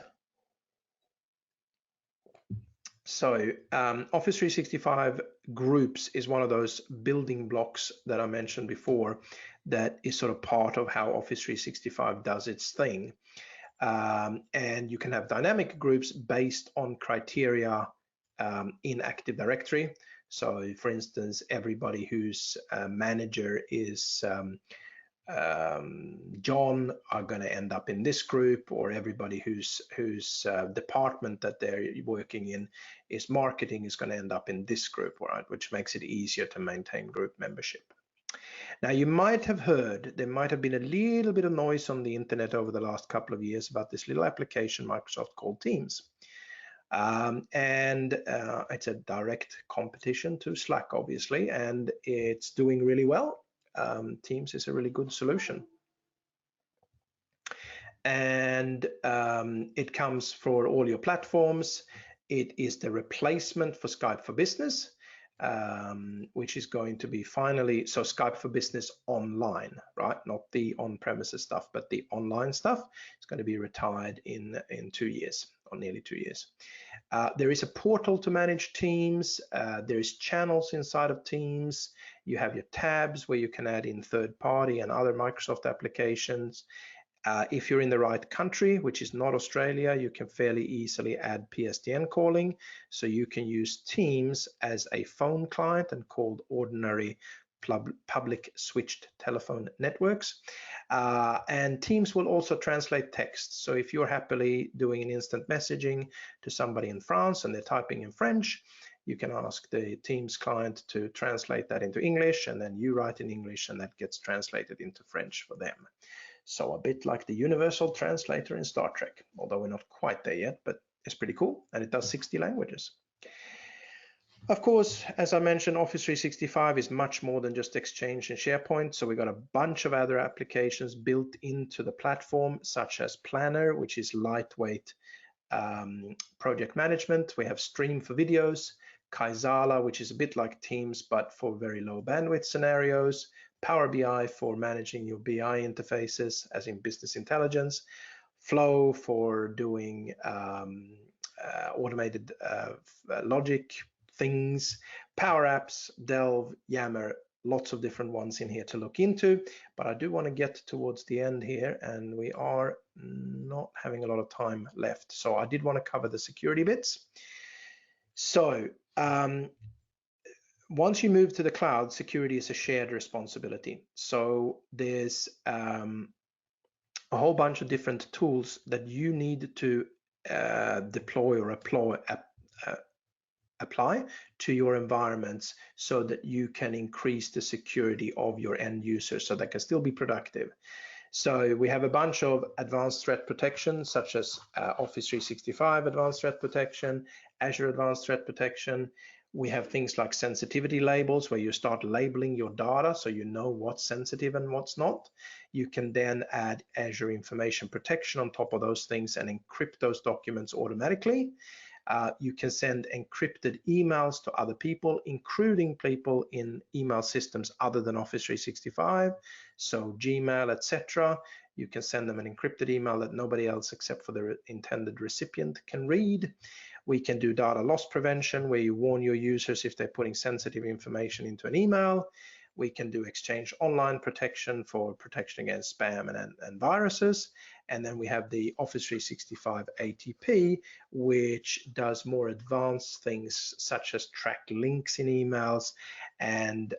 So Office 365 groups is one of those building blocks that I mentioned before that is sort of part of how Office 365 does its thing. And you can have dynamic groups based on criteria in Active Directory. So for instance, everybody whose manager is John are going to end up in this group, or everybody whose department that they're working in is marketing is going to end up in this group, right? Which makes it easier to maintain group membership. Now, you might have heard, there might have been a little bit of noise on the internet over the last couple of years about this little application Microsoft called Teams. It's a direct competition to Slack, obviously, and it's doing really well. Teams is a really good solution. And it comes for all your platforms. It is the replacement for Skype for Business, which is going to be finally, so Skype for Business Online, right? Not the on-premises stuff, but the online stuff. It's going to be retired in 2 years, or nearly 2 years. There is a portal to manage Teams. There's channels inside of Teams. You have your tabs where you can add in third-party and other Microsoft applications. If you're in the right country, which is not Australia, you can fairly easily add PSTN calling. So you can use Teams as a phone client and called ordinary public switched telephone networks. And Teams will also translate text. So if you're happily doing an instant messaging to somebody in France and they're typing in French, you can ask the Teams client to translate that into English, and then you write in English and that gets translated into French for them. So a bit like the universal translator in Star Trek, although we're not quite there yet, but it's pretty cool, and it does 60 languages. Of course, as I mentioned, Office 365 is much more than just Exchange and SharePoint. So we've got a bunch of other applications built into the platform, such as Planner, which is lightweight project management. We have Stream for videos, Kaizala, which is a bit like Teams, but for very low bandwidth scenarios, Power BI for managing your BI interfaces, as in business intelligence, Flow for doing automated logic things, Power Apps, Delve, Yammer, lots of different ones in here to look into, but I do want to get towards the end here, and we are not having a lot of time left. So I did want to cover the security bits. So once you move to the cloud, security is a shared responsibility. So there's a whole bunch of different tools that you need to deploy or apply to your environments so that you can increase the security of your end users so they can still be productive. So we have a bunch of advanced threat protection, such as Office 365 advanced threat protection, Azure advanced threat protection. We have things like sensitivity labels where you start labeling your data so you know what's sensitive and what's not. You can then add Azure information protection on top of those things and encrypt those documents automatically. You can send encrypted emails to other people, including people in email systems other than Office 365, so Gmail, etc. You can send them an encrypted email that nobody else except for the intended recipient can read. We can do data loss prevention, where you warn your users if they're putting sensitive information into an email. We can do Exchange Online protection for protection against spam and viruses. And then we have the Office 365 ATP, which does more advanced things such as track links in emails and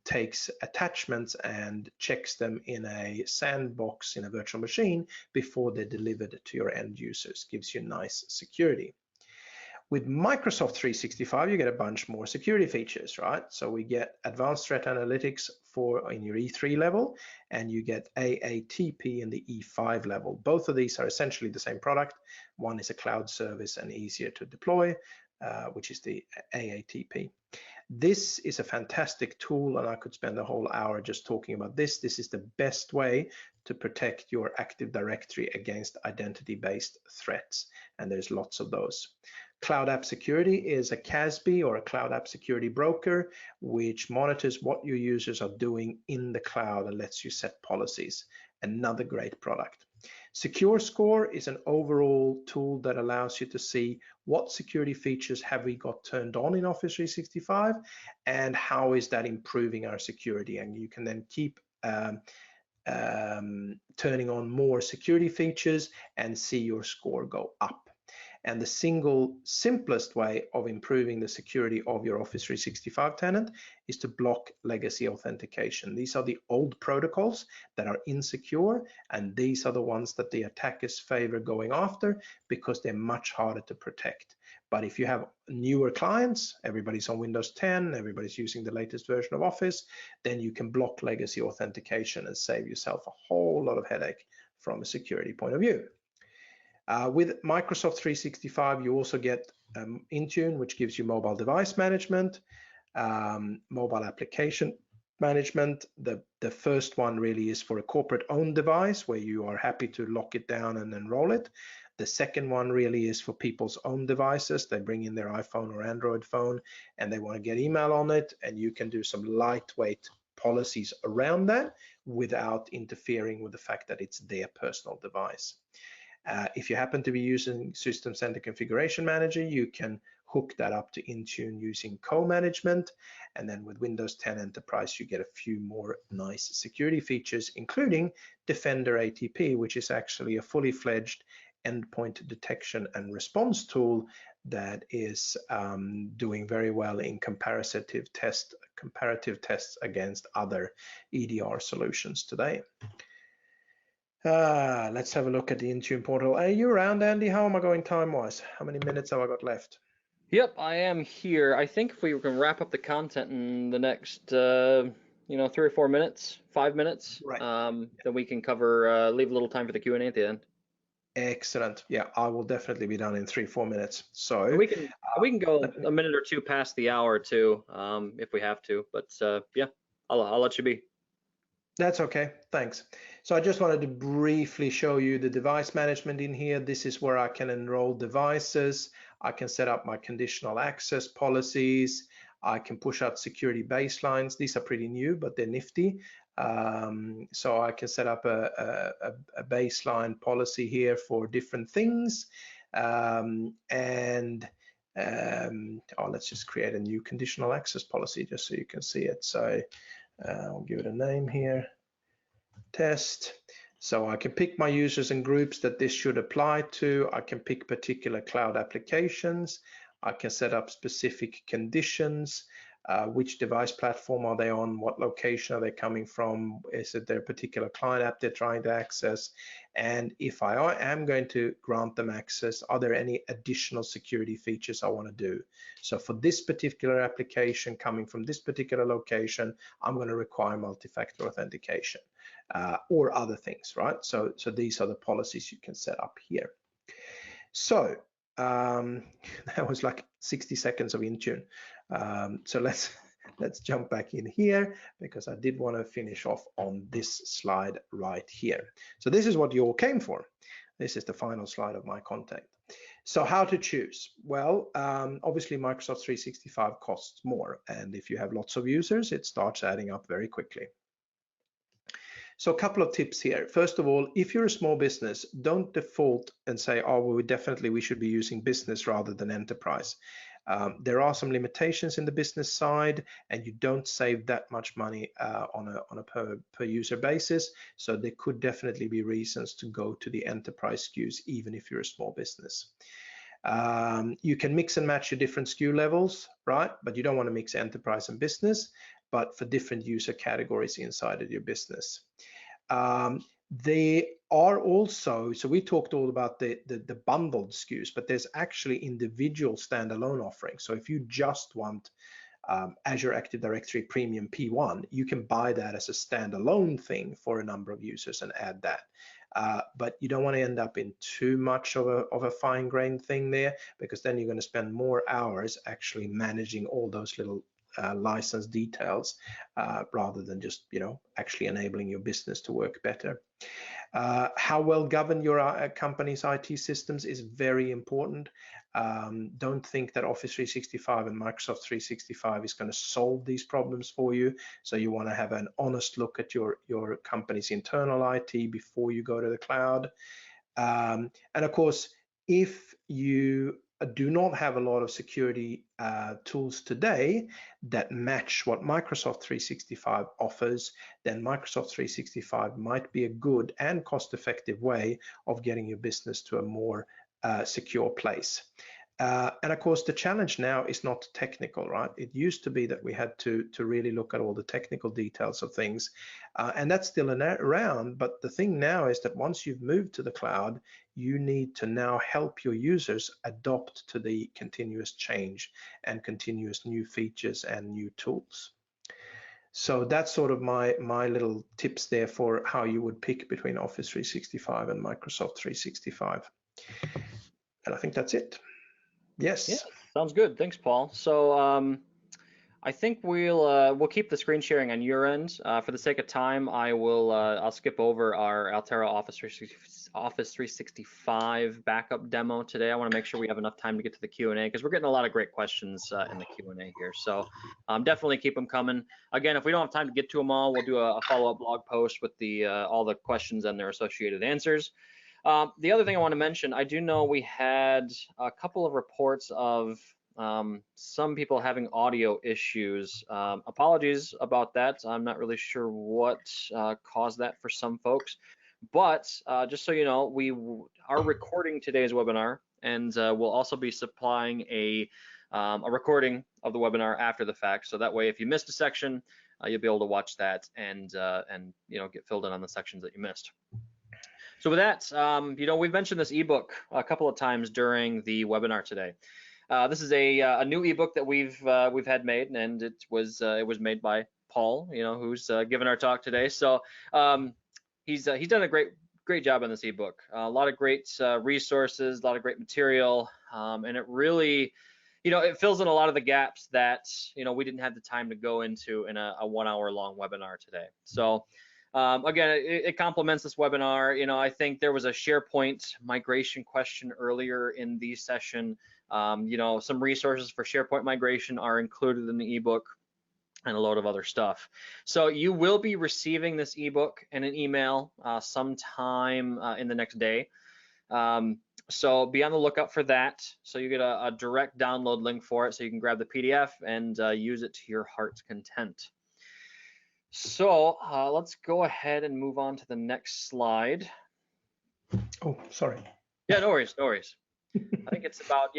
takes attachments and checks them in a sandbox in a virtual machine before they're delivered to your end users. Gives you nice security. With Microsoft 365, you get a bunch more security features, right? So we get advanced threat analytics in your E3 level, and you get AATP in the E5 level. Both of these are essentially the same product. One is a cloud service and easier to deploy, which is the AATP. This is a fantastic tool, and I could spend a whole hour just talking about this. This is the best way to protect your Active Directory against identity-based threats, and there's lots of those. Cloud App Security is a CASB, or a Cloud App Security broker, which monitors what your users are doing in the cloud and lets you set policies. Another great product. Secure Score is an overall tool that allows you to see what security features have we got turned on in Office 365 and how is that improving our security. And you can then keep turning on more security features and see your score go up. And the single simplest way of improving the security of your Office 365 tenant is to block legacy authentication. These are the old protocols that are insecure, and these are the ones that the attackers favor going after because they're much harder to protect. But if you have newer clients, everybody's on Windows 10, everybody's using the latest version of Office, then you can block legacy authentication and save yourself a whole lot of headache from a security point of view. With Microsoft 365, you also get Intune, which gives you mobile device management, mobile application management. The first one really is for a corporate-owned device where you are happy to lock it down and enroll it. The second one really is for people's own devices. They bring in their iPhone or Android phone and they want to get email on it, and you can do some lightweight policies around that without interfering with the fact that it's their personal device. If you happen to be using System Center Configuration Manager, you can hook that up to Intune using co-management. And then with Windows 10 Enterprise, you get a few more nice security features, including Defender ATP, which is actually a fully fledged endpoint detection and response tool that is doing very well in comparative tests against other EDR solutions today. Let's have a look at the Intune portal. Are you around, Andy? How am I going time-wise? How many minutes have I got left? Yep, I am here. I think if we can wrap up the content in the next, 3 or 4 minutes, 5 minutes, Right. then we can cover, leave a little time for the Q&A at the end. Excellent. Yeah, I will definitely be done in 3-4 minutes. So we can go a minute or two past the hour too, if we have to. But yeah, I'll let you be. That's okay, thanks. So I just wanted to briefly show you the device management in here. This is where I can enroll devices. I can set up my conditional access policies. I can push out security baselines. These are pretty new, but they're nifty. So I can set up a baseline policy here for different things. Let's just create a new conditional access policy just so you can see it. So I'll give it a name here, test. So I can pick my users and groups that this should apply to. I can pick particular cloud applications. I can set up specific conditions. Which device platform are they on? What location are they coming from? Is it their particular client app they're trying to access? And if I am going to grant them access, are there any additional security features I want to do? So for this particular application coming from this particular location, I'm going to require multi-factor authentication or other things, right? So these are the policies you can set up here. So that was like 60 seconds of Intune. So let's jump back in here because I did want to finish off on this slide right here. So this is what you all came for. This is the final slide of my content. So how to choose? Well, obviously Microsoft 365 costs more, and if you have lots of users, it starts adding up very quickly. So a couple of tips here. First of all, if you're a small business, don't default and say, oh, well, we should be using business rather than enterprise. There are some limitations in the business side, and you don't save that much money on a per user basis. So there could definitely be reasons to go to the enterprise SKUs, even if you're a small business. You can mix and match your different SKU levels, right? But you don't want to mix enterprise and business, but for different user categories inside of your business. They are also, so we talked all about the bundled SKUs, but there's actually individual standalone offerings. So if you just want Azure Active Directory Premium P1, you can buy that as a standalone thing for a number of users and add that. But you don't want to end up in too much of a fine-grained thing there, because then you're going to spend more hours actually managing all those little license details rather than just, actually enabling your business to work better. How well governed your company's IT systems is very important. Don't think that Office 365 and Microsoft 365 is going to solve these problems for you. So you want to have an honest look at your company's internal IT before you go to the cloud. And of course, if you do not have a lot of security tools today that match what Microsoft 365 offers, then Microsoft 365 might be a good and cost-effective way of getting your business to a more secure place. And of course, the challenge now is not technical, right? It used to be that we had to really look at all the technical details of things, and that's still around. But the thing now is that once you've moved to the cloud, you need to now help your users adopt to the continuous change and continuous new features and new tools. So that's sort of my little tips there for how you would pick between Office 365 and Microsoft 365. And I think that's it. Yes. Yeah, sounds good. Thanks, Paul. So I think we'll keep the screen sharing on your end. For the sake of time, I'll skip over our Altera Office 365 backup demo today. I want to make sure we have enough time to get to the Q&A, because we're getting a lot of great questions in the Q&A here. So definitely keep them coming. Again, if we don't have time to get to them all, we'll do a follow-up blog post with all the questions and their associated answers. The other thing I want to mention, I do know we had a couple of reports of some people having audio issues. Apologies about that. I'm not really sure what caused that for some folks. But just so you know, we are recording today's webinar, and we'll also be supplying a recording of the webinar after the fact. So that way, if you missed a section, you'll be able to watch that and get filled in on the sections that you missed. So with that, we've mentioned this ebook a couple of times during the webinar today. This is a new ebook that we've had made, and it was made by Paul, who's given our talk today. So he's done a great job on this ebook. A lot of great resources, a lot of great material, and it really, it fills in a lot of the gaps that we didn't have the time to go into in a 1 hour long webinar today. So. Again, it complements this webinar. I think there was a SharePoint migration question earlier in the session Some resources for SharePoint migration are included in the ebook, and a load of other stuff. So you will be receiving this ebook in an email sometime in the next day. So be on the lookout for that. So you get a direct download link for it, so you can grab the PDF and use it to your heart's content. So let's go ahead and move on to the next slide. Oh, sorry. Yeah, no worries, no worries. I think it's about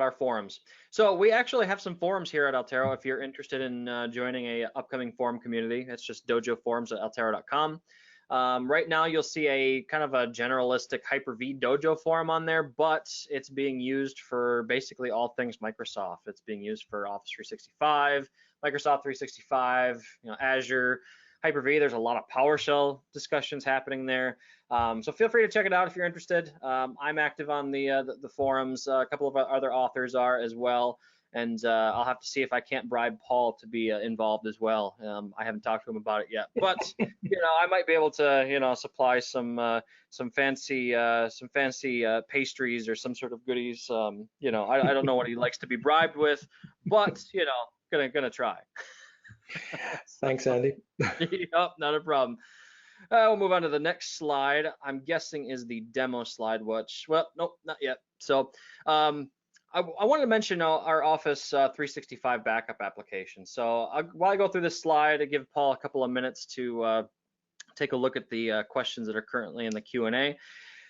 our forums. So we actually have some forums here at Altero if you're interested in joining a upcoming forum community. It's just dojoforums@altero.com. Right now you'll see a kind of a generalistic Hyper-V Dojo forum on there, but it's being used for basically all things Microsoft. It's being used for Office 365, Microsoft 365, Azure, Hyper-V. There's a lot of PowerShell discussions happening there. So feel free to check it out if you're interested. I'm active on the forums. A couple of other authors are as well, and I'll have to see if I can't bribe Paul to be involved as well. I haven't talked to him about it yet, but I might be able to supply some fancy pastries or some sort of goodies. I don't know what he likes to be bribed with, but gonna try. Thanks, Andy. Yep, not a problem. We'll move on to the next slide. I'm guessing is the demo slide, well, nope, not yet. So I wanted to mention our Office 365 backup application. So while I go through this slide, I give Paul a couple of minutes to take a look at the questions that are currently in the Q&A.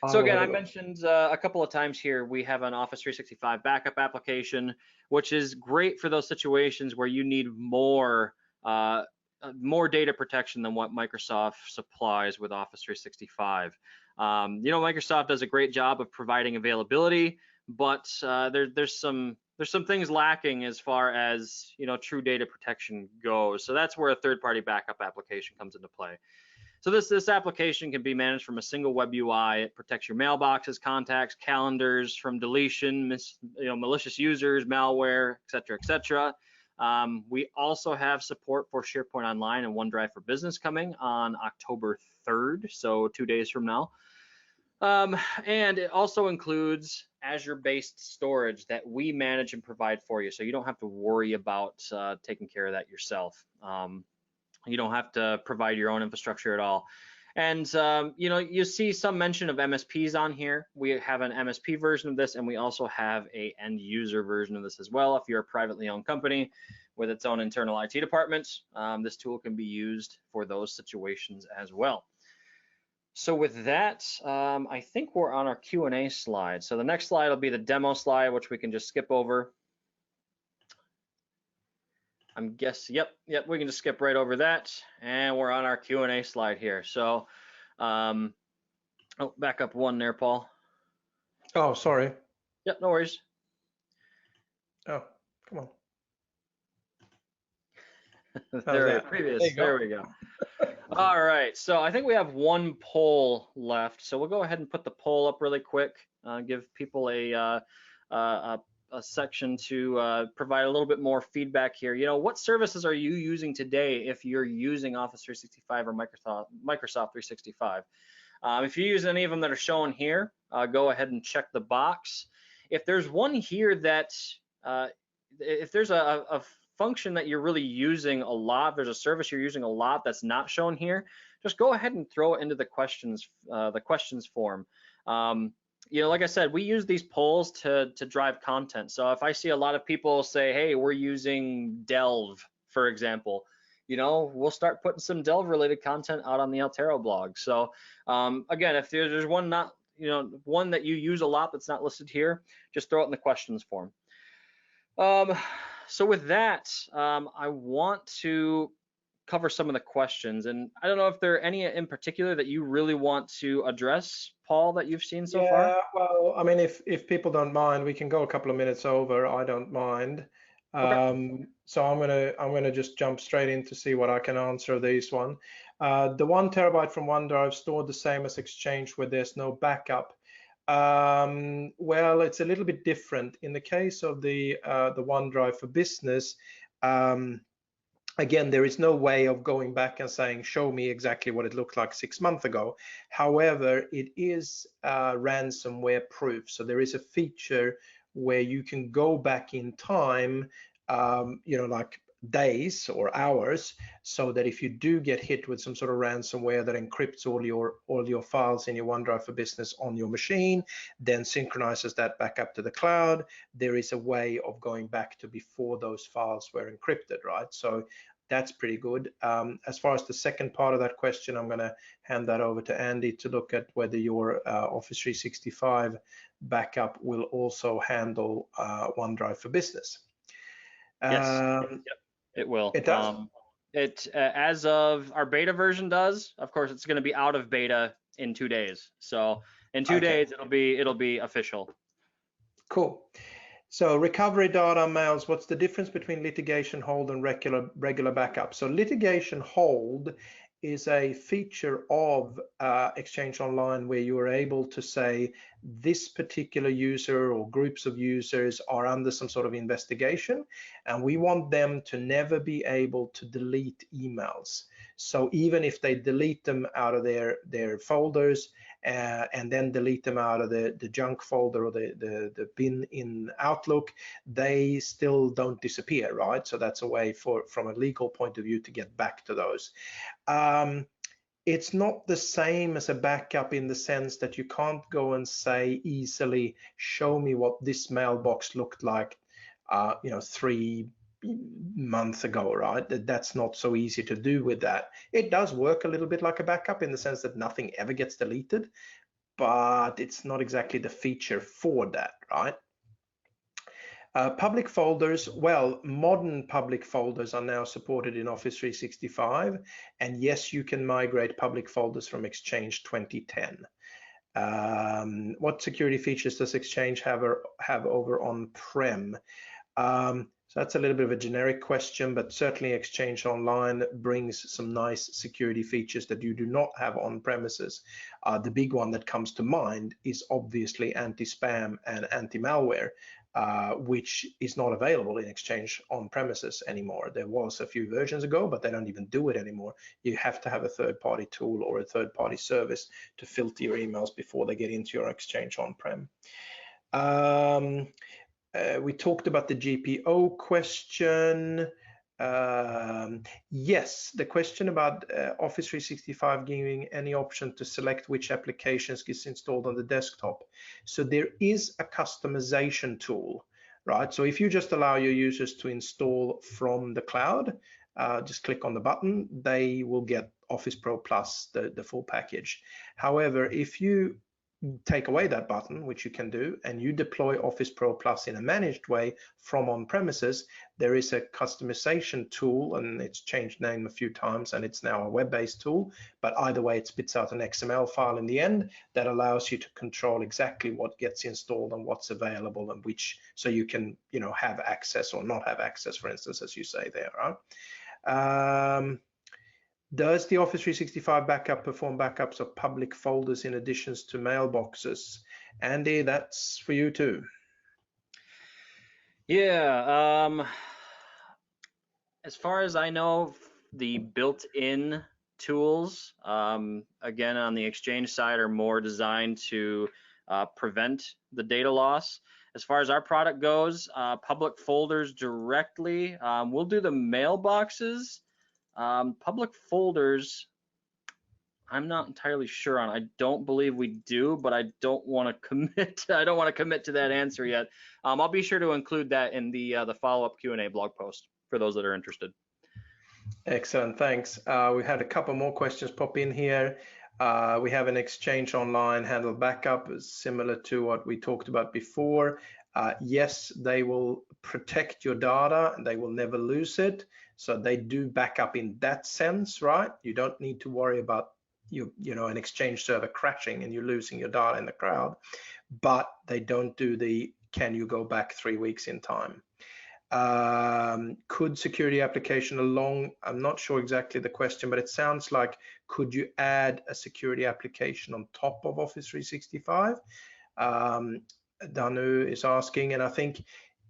So again, I mentioned a couple of times here, we have an Office 365 backup application, which is great for those situations where you need more data protection than what Microsoft supplies with Office 365. Microsoft does a great job of providing availability, but there's some things lacking as far as true data protection goes. So that's where a third-party backup application comes into play. So this application can be managed from a single web UI. It protects your mailboxes, contacts, calendars from deletion, malicious users, malware, et cetera. We also have support for SharePoint Online and OneDrive for Business coming on October 3rd, so 2 days from now. And it also includes Azure-based storage that we manage and provide for you, so you don't have to worry about taking care of that yourself. You don't have to provide your own infrastructure at all. And you see some mention of MSPs on here. We have an MSP version of this, and we also have a end user version of this as well. If you're a privately owned company with its own internal IT department, this tool can be used for those situations as well. So with that, I think we're on our Q&A slide. So the next slide will be the demo slide, which we can just skip over. I'm guessing, yep, we can just skip right over that, and we're on our Q&A slide here. So, back up one there, Paul. Oh, sorry. Yep, no worries. Oh, come on. There we go. All right, so I think we have one poll left. So we'll go ahead and put the poll up really quick, give people a section to provide a little bit more feedback here. What services are you using today if you're using Office 365 or Microsoft 365? If you use any of them that are shown here, go ahead and check the box. If there's one here that, if there's a function that you're really using a lot, there's a service you're using a lot that's not shown here, just go ahead and throw it into the questions form. Like I said, we use these polls to drive content. So if I see a lot of people say, hey, we're using Delve, for example, we'll start putting some Delve related content out on the Altero blog. So again, if there's one one that you use a lot that's not listed here, just throw it in the questions form. So with that, I want to cover some of the questions, and I don't know if there are any in particular that you really want to address, Paul, that you've seen so far. Yeah, well, I mean, if people don't mind, we can go a couple of minutes over. I don't mind. Okay. So I'm gonna just jump straight in to see what I can answer this one. The 1 terabyte from OneDrive stored the same as Exchange where there's no backup. Well, it's a little bit different in the case of the OneDrive for Business. Again, there is no way of going back and saying, show me exactly what it looked like 6 months ago. However, it is ransomware proof. So there is a feature where you can go back in time, like days or hours, so that if you do get hit with some sort of ransomware that encrypts all your files in your OneDrive for Business on your machine, then synchronizes that back up to the cloud, there is a way of going back to before those files were encrypted, right? So that's pretty good. As far as the second part of that question, I'm going to hand that over to Andy to look at whether your Office 365 backup will also handle OneDrive for Business. Yes, it will. It does. It as of our beta version does. Of course, it's going to be out of beta in 2 days. So in 2 days, it'll be official. Cool. So recovery data mails, what's the difference between litigation hold and regular backup? So litigation hold is a feature of Exchange Online where you are able to say this particular user or groups of users are under some sort of investigation, and we want them to never be able to delete emails. So even if they delete them out of their folders and then delete them out of the junk folder or the bin in Outlook, they still don't disappear, right? So that's a way from a legal point of view to get back to those. It's not the same as a backup in the sense that you can't go and say easily, show me what this mailbox looked like, 3 months ago, right? That's not so easy to do with that. It does work a little bit like a backup in the sense that nothing ever gets deleted, but it's not exactly the feature for that, right? Public folders, well, modern public folders are now supported in Office 365, and yes, you can migrate public folders from Exchange 2010. What security features does Exchange have over on-prem? So that's a little bit of a generic question, but certainly Exchange Online brings some nice security features that you do not have on premises. The big one that comes to mind is obviously anti-spam and anti-malware, which is not available in Exchange on premises anymore. There was a few versions ago, but they don't even do it anymore. You have to have a third-party tool or a third-party service to filter your emails before they get into your Exchange on-prem. We talked about the GPO question. Yes, the question about Office 365 giving any option to select which applications gets installed on the desktop. So there is a customization tool, right? So if you just allow your users to install from the cloud, just click on the button, they will get Office Pro Plus, the full package. However, if you take away that button, which you can do, and you deploy Office Pro Plus in a managed way from on-premises, there is a customization tool, and it's changed name a few times, and it's now a web-based tool, but either way, it spits out an XML file in the end that allows you to control exactly what gets installed and what's available and which, so you can, have access or not have access, for instance, as you say there, right? Does the Office 365 backup perform backups of public folders in addition to mailboxes? Andy, that's for you too. Yeah, as far as I know, the built-in tools, again, on the Exchange side, are more designed to prevent the data loss. As far as our product goes, public folders directly, we'll do the mailboxes. Public folders, I'm not entirely sure on. I don't believe we do, but I don't want to commit. I don't want to commit to that answer yet. I'll be sure to include that in the follow-up Q&A blog post for those that are interested. Excellent, thanks. We had a couple more questions pop in here. We have an Exchange Online handle backup, similar to what we talked about before. Yes, they will protect your data and they will never lose it. So they do backup in that sense, right? You don't need to worry about an Exchange server crashing and you losing your data in the crowd, but they don't do the can you go back 3 weeks in time. Could security application along, I'm not sure exactly the question, but it sounds like, could you add a security application on top of Office 365? Danu is asking, and I think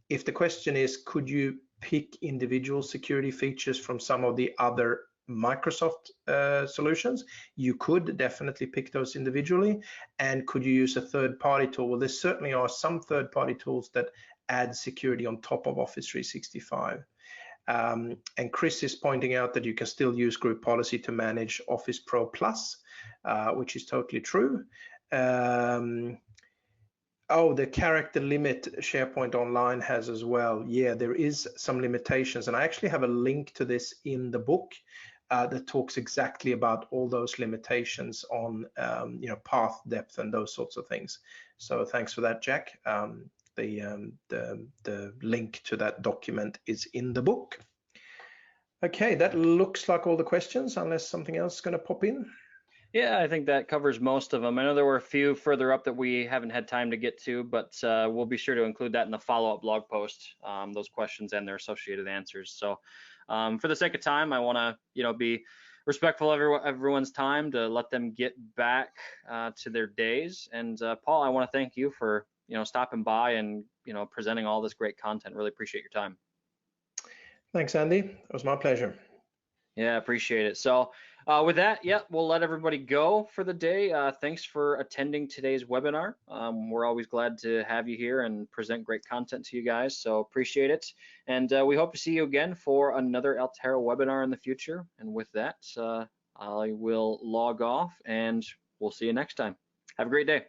if the question is, could you pick individual security features from some of the other Microsoft solutions, you could definitely pick those individually. And could you use a third-party tool? Well, there certainly are some third-party tools that add security on top of Office 365. And Chris is pointing out that you can still use group policy to manage Office Pro Plus, which is totally true. Oh, the character limit SharePoint Online has as well. Yeah, there is some limitations, and I actually have a link to this in the book that talks exactly about all those limitations on path depth and those sorts of things. So thanks for that, Jack. The link to that document is in the book. Okay, that looks like all the questions, unless something else is going to pop in. Yeah, I think that covers most of them. I know there were a few further up that we haven't had time to get to, but we'll be sure to include that in the follow-up blog post, those questions and their associated answers. So for the sake of time, I want to be respectful of everyone's time to let them get back to their days. And Paul, I want to thank you for stopping by and presenting all this great content. Really appreciate your time. Thanks, Andy. It was my pleasure. Yeah, appreciate it. So with that, yeah, we'll let everybody go for the day. Thanks for attending today's webinar. We're always glad to have you here and present great content to you guys, so appreciate it. And we hope to see you again for another Altera webinar in the future. And with that, I will log off and we'll see you next time. Have a great day.